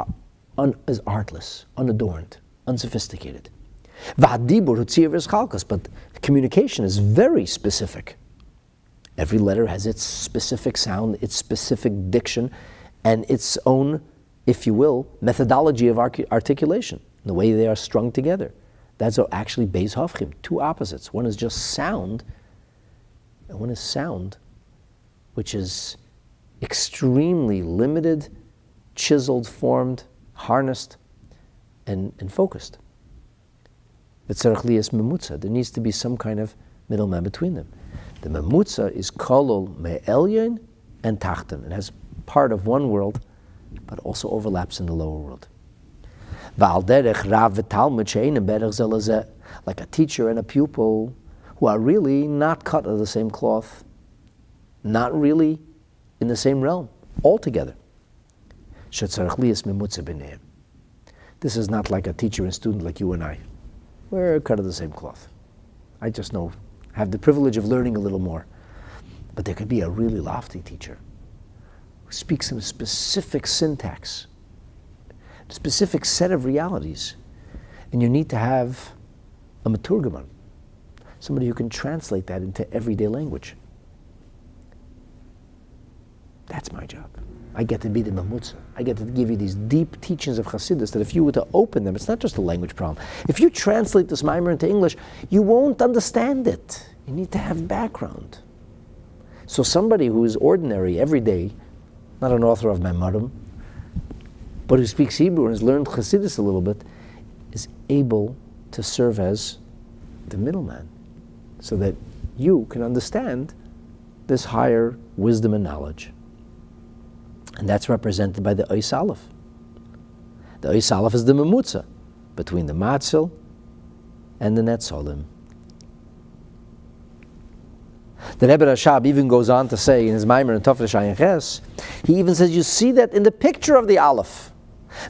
artless, unadorned, unsophisticated. But communication is very specific. Every letter has its specific sound, its specific diction, and its own, if you will, methodology of articulation, the way they are strung together. That's actually beis hafchim, two opposites. One is just sound, and one is sound, which is extremely limited, chiseled, formed, harnessed, and focused. There needs to be some kind of middleman between them. The memutza is kolol me'elyon and tachton. It has part of one world, but also overlaps in the lower world. Like a teacher and a pupil who are really not cut of the same cloth, not really in the same realm, altogether. This is not like a teacher and student like you and I. We're cut of the same cloth. I just have the privilege of learning a little more. But there could be a really lofty teacher who speaks in a specific syntax, a specific set of realities. And you need to have a maturgaman, somebody who can translate that into everyday language. That's my job. I get to be the mamutza. I get to give you these deep teachings of Chassidus that if you were to open them, it's not just a language problem. If you translate this mimer into English, you won't understand it. You need to have background. So somebody who is ordinary every day, not an author of Maimarim, but who speaks Hebrew and has learned Chassidus a little bit, is able to serve as the middleman so that you can understand this higher wisdom and knowledge. And that's represented by the Ois Aleph. The Ois Aleph is the memutza between the Matzil and the Netzolim. The Rebbe Rashab even goes on to say in his Maimer in Tov Ayin Ches, he even says, you see that in the picture of the Aleph.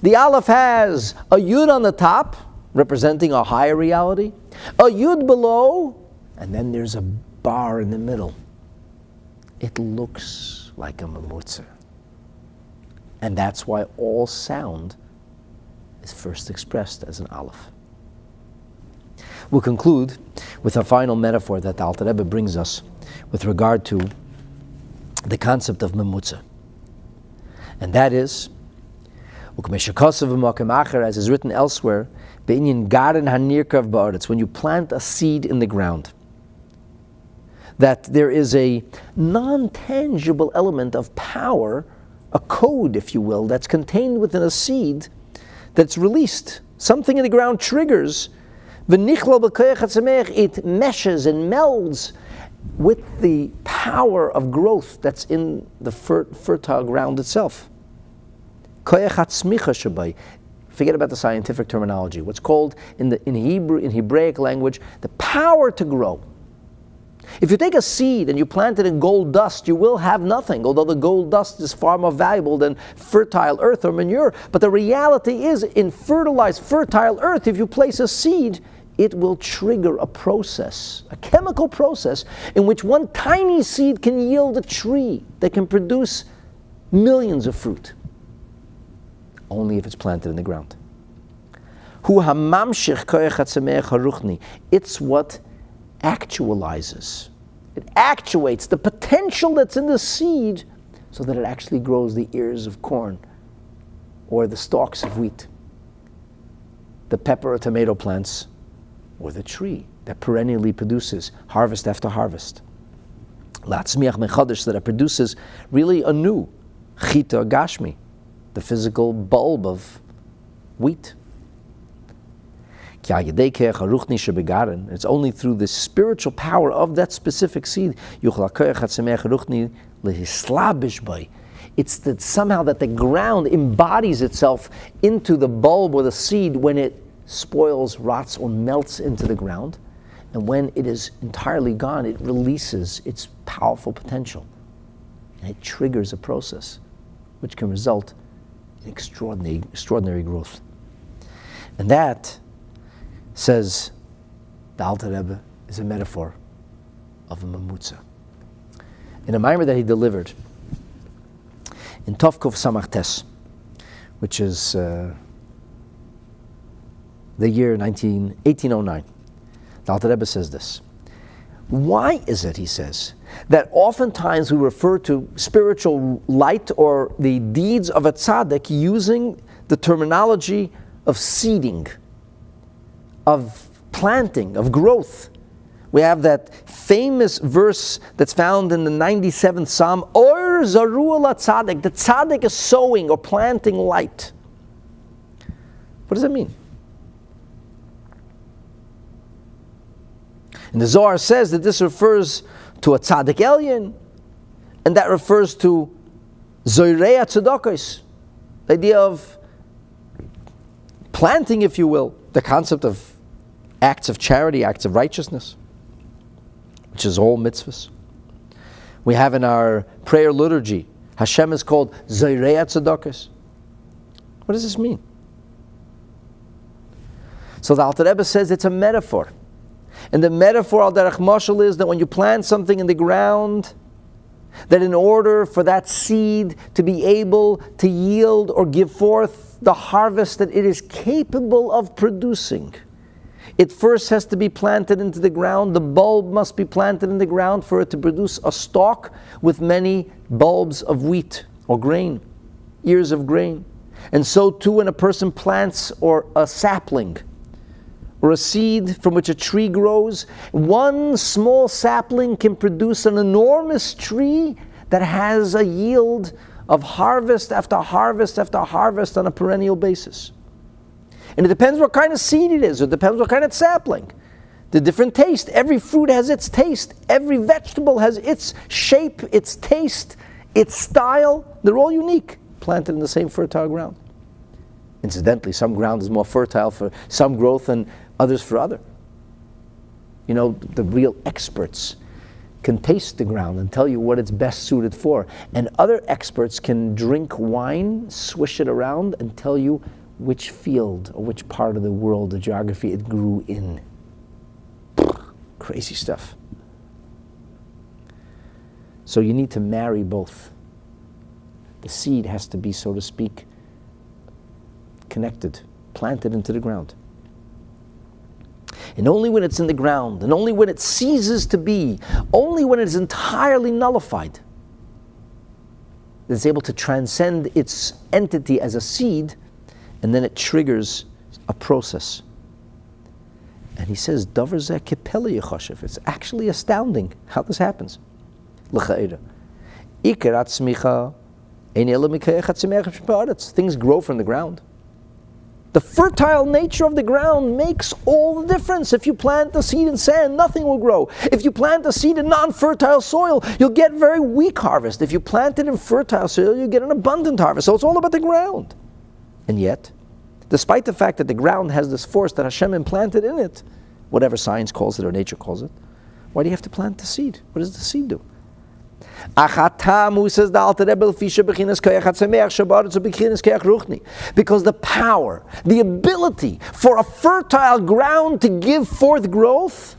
The Aleph has a Yud on the top, representing a higher reality, a Yud below, and then there's a bar in the middle. It looks like a memutza. And that's why all sound is first expressed as an aleph. We'll conclude with a final metaphor that the Alter Rebbe brings us with regard to the concept of memutza. And that is, as is written elsewhere, Inyan garden hanirkav ba'aretz, when you plant a seed in the ground, that there is a non-tangible element of power, a code, if you will, that's contained within a seed that's released. Something in the ground triggers. It meshes and melds with the power of growth that's in the fertile ground itself. Forget about the scientific terminology. What's called in Hebraic language, the power to grow. If you take a seed and you plant it in gold dust, you will have nothing, although the gold dust is far more valuable than fertile earth or manure. But the reality is, in fertilized, fertile earth, if you place a seed, it will trigger a process, a chemical process, in which one tiny seed can yield a tree that can produce millions of fruit, only if it's planted in the ground. It's what actualizes. It actuates the potential that's in the seed so that it actually grows the ears of corn or the stalks of wheat, the pepper or tomato plants, or the tree that perennially produces harvest after harvest. Latzmiach mechadesh, that it produces really anew, chita gashmi, the physical bulb of wheat. It's only through the spiritual power of that specific seed, it's that somehow that the ground embodies itself into the bulb or the seed when it spoils, rots, or melts into the ground. And when it is entirely gone, it releases its powerful potential. And it triggers a process which can result in extraordinary growth. And that, says the Alter Rebbe, is a metaphor of a mamutza. In a mimer that he delivered in Tovkov Samachtes, which is the year 1809, the Alter Rebbe says this. Why is it, he says, that oftentimes we refer to spiritual light or the deeds of a tzaddik using the terminology of seeding, of planting, of growth? We have that famous verse that's found in the 97th Psalm, Or Zaru la tzaddik, the tzaddik is sowing or planting light. What does that mean? And the Zohar says that this refers to a tzaddik elyon, and that refers to zoirei tzedakos, the idea of planting, if you will, the concept of acts of charity, acts of righteousness, which is all mitzvahs. We have in our prayer liturgy, Hashem is called zoirei tzedakos. What does this mean? So the Alter Rebbe says it's a metaphor. And the metaphor al derech mashal is that when you plant something in the ground, that in order for that seed to be able to yield or give forth the harvest that it is capable of producing, it first has to be planted into the ground. The bulb must be planted in the ground for it to produce a stalk with many bulbs of wheat or grain, ears of grain. And so too when a person plants or a sapling, or a seed from which a tree grows, one small sapling can produce an enormous tree that has a yield of harvest after harvest after harvest on a perennial basis. And it depends what kind of seed it is, or it depends what kind of sapling. The different taste, every fruit has its taste, every vegetable has its shape, its taste, its style. They're all unique, planted in the same fertile ground. Incidentally, some ground is more fertile for some growth and others for other. You know, the real experts can taste the ground and tell you what it's best suited for. And other experts can drink wine, swish it around, and tell you which field or which part of the world, the geography it grew in. Crazy stuff. So you need to marry both. The seed has to be, so to speak, connected, planted into the ground. And only when it's in the ground, and only when it ceases to be, only when it is entirely nullified, it's able to transcend its entity as a seed, and then it triggers a process. And he says, Davar zeh kipeli yechoshev. It's actually astounding how this happens. L'cha'ira. Ikar atzmicha ein ela mikayach atzimech b'haaretz. Things grow from the ground. The fertile nature of the ground makes all the difference. If you plant the seed in sand, nothing will grow. If you plant the seed in non-fertile soil, you'll get very weak harvest. If you plant it in fertile soil, you get an abundant harvest. So it's all about the ground. And yet, despite the fact that the ground has this force that Hashem implanted in it, whatever science calls it or nature calls it, why do you have to plant the seed? What does the seed do? Because the power, the ability for a fertile ground to give forth growth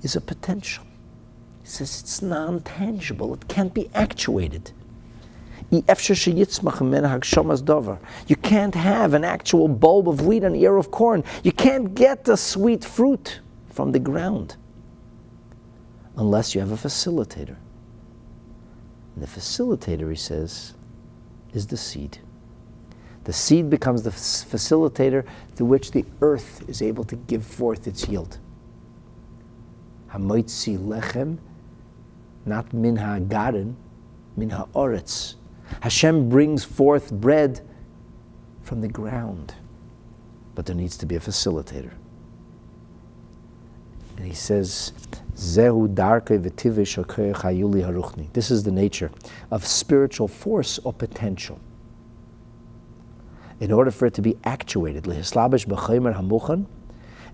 is a potential. He says it's non-tangible, it can't be actuated. You can't have an actual bulb of wheat and ear of corn. You can't get the sweet fruit from the ground unless you have a facilitator. And the facilitator, he says, is the seed. The seed becomes the facilitator through which the earth is able to give forth its yield. Hamoitzi lechem, not min ha'garin, min ha'oretz. Hashem brings forth bread from the ground, but there needs to be a facilitator. And he says, Zehu darkei v'tivei shel koach hayuli haruchni. This is the nature of spiritual force or potential. In order for it to be actuated, lehislabish b'chaymer hamuchan,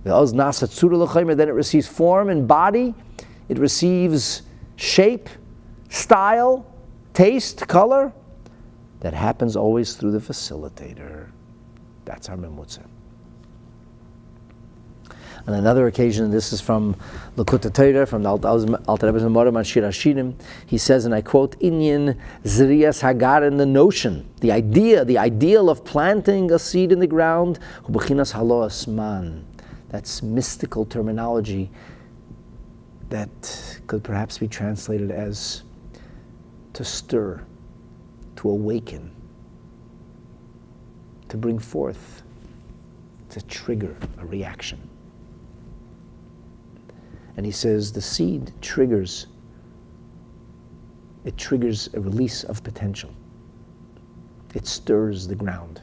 ve'oz nasa tzura l'chaymer, then it receives form and body, it receives shape, style, taste, color. That happens always through the facilitator. That's our memutza. On another occasion, this is from Likutei Torah, from the Alter Rebbe's Memorim on Shir Hashirim. He says, and I quote, Inyan Zriyas Hagar, in the notion, the ideal of planting a seed in the ground, U'bechinas Halo Asman. That's mystical terminology that could perhaps be translated as to stir, to awaken, to bring forth, to trigger a reaction. And he says the seed triggers a release of potential. It stirs the ground.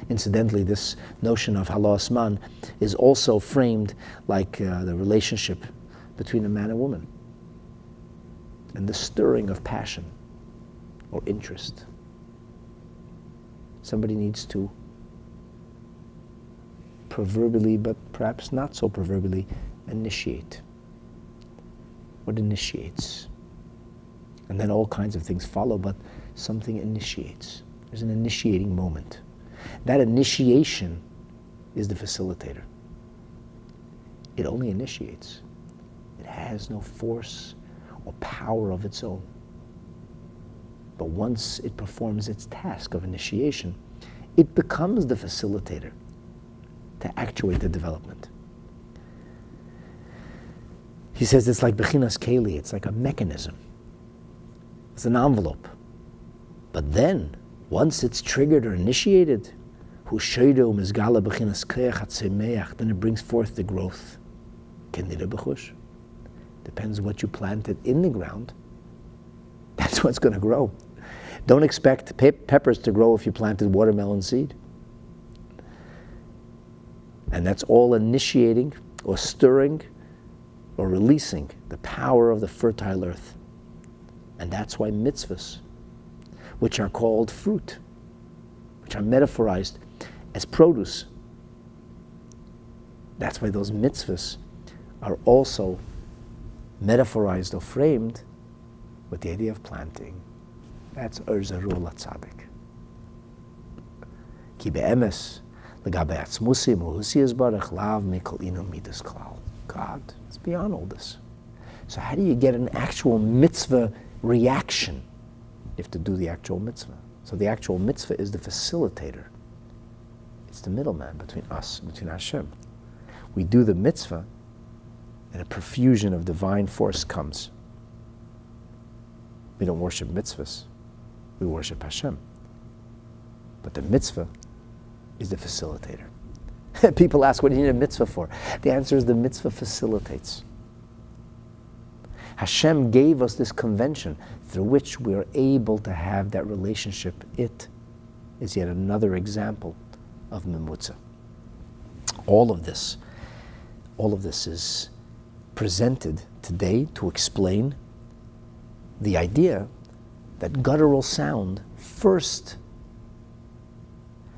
Incidentally, this notion of Halo Asman is also framed like the relationship between a man and woman, and the stirring of passion or interest. Somebody needs to proverbially, but perhaps not so proverbially, initiate. What initiates? And then all kinds of things follow, but something initiates. There's an initiating moment. That initiation is the facilitator. It only initiates. It has no force or power of its own. But once it performs its task of initiation, it becomes the facilitator to actuate the development. He says it's like Bechinas Keli, it's like a mechanism. It's an envelope. But then, once it's triggered or initiated, then it brings forth the growth. Depends what you planted in the ground. That's what's going to grow. Don't expect peppers to grow if you planted watermelon seed. And that's all initiating or stirring or releasing the power of the fertile earth. And that's why mitzvahs, which are called fruit, which are metaphorized as produce, that's why those mitzvahs are also metaphorized or framed with the idea of planting. That's Urzaru Latzadik. Ki be'emes legabe atzmusi muhusi yizbarach lav mikol inu midas klal. God is beyond all this. So how do you get an actual mitzvah reaction? You have to do the actual mitzvah. So the actual mitzvah is the facilitator. It's the middleman between us and between Hashem. We do the mitzvah, and a profusion of divine force comes. We don't worship mitzvahs, we worship Hashem. But the mitzvah is the facilitator. People ask, what do you need a mitzvah for? The answer is the mitzvah facilitates. Hashem gave us this convention through which we are able to have that relationship. It is yet another example of Memutza. All of this is presented today to explain the idea that guttural sound first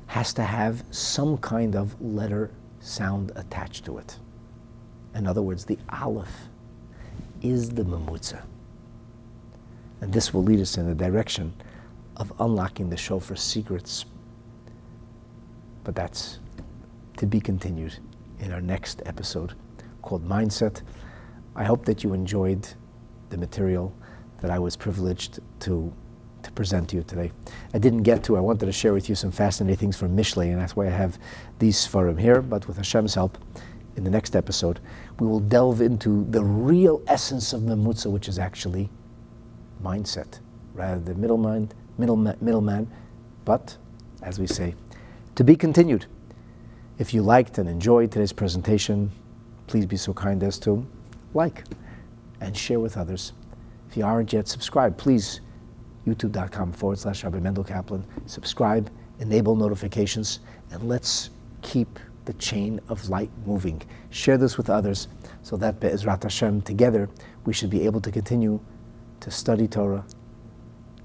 has to have some kind of letter sound attached to it. In other words, the aleph is the Memutza. And this will lead us in the direction of unlocking the shofar secrets. But that's to be continued in our next episode called Mindset. I hope that you enjoyed the material that I was privileged to present to you today. I wanted to share with you some fascinating things from Mishlei, and that's why I have these Sfarim here, but with Hashem's help, in the next episode, we will delve into the real essence of Memutza, which is actually mindset, rather than middleman, but, as we say, to be continued. If you liked and enjoyed today's presentation, please be so kind as to like and share with others. If you aren't yet subscribed, please, youtube.com/Rabbi Mendel Kaplan, subscribe, enable notifications, and let's keep the chain of light moving. Share this with others so that Be'ezrat Hashem, together, we should be able to continue to study Torah,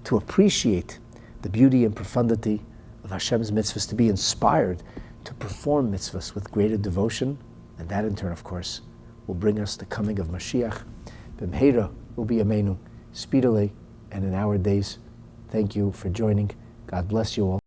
to appreciate the beauty and profundity of Hashem's mitzvahs, to be inspired to perform mitzvahs with greater devotion, and that in turn, of course, will bring us the coming of Mashiach. B'mheira will be Amenu, speedily and in our days. Thank you for joining. God bless you all.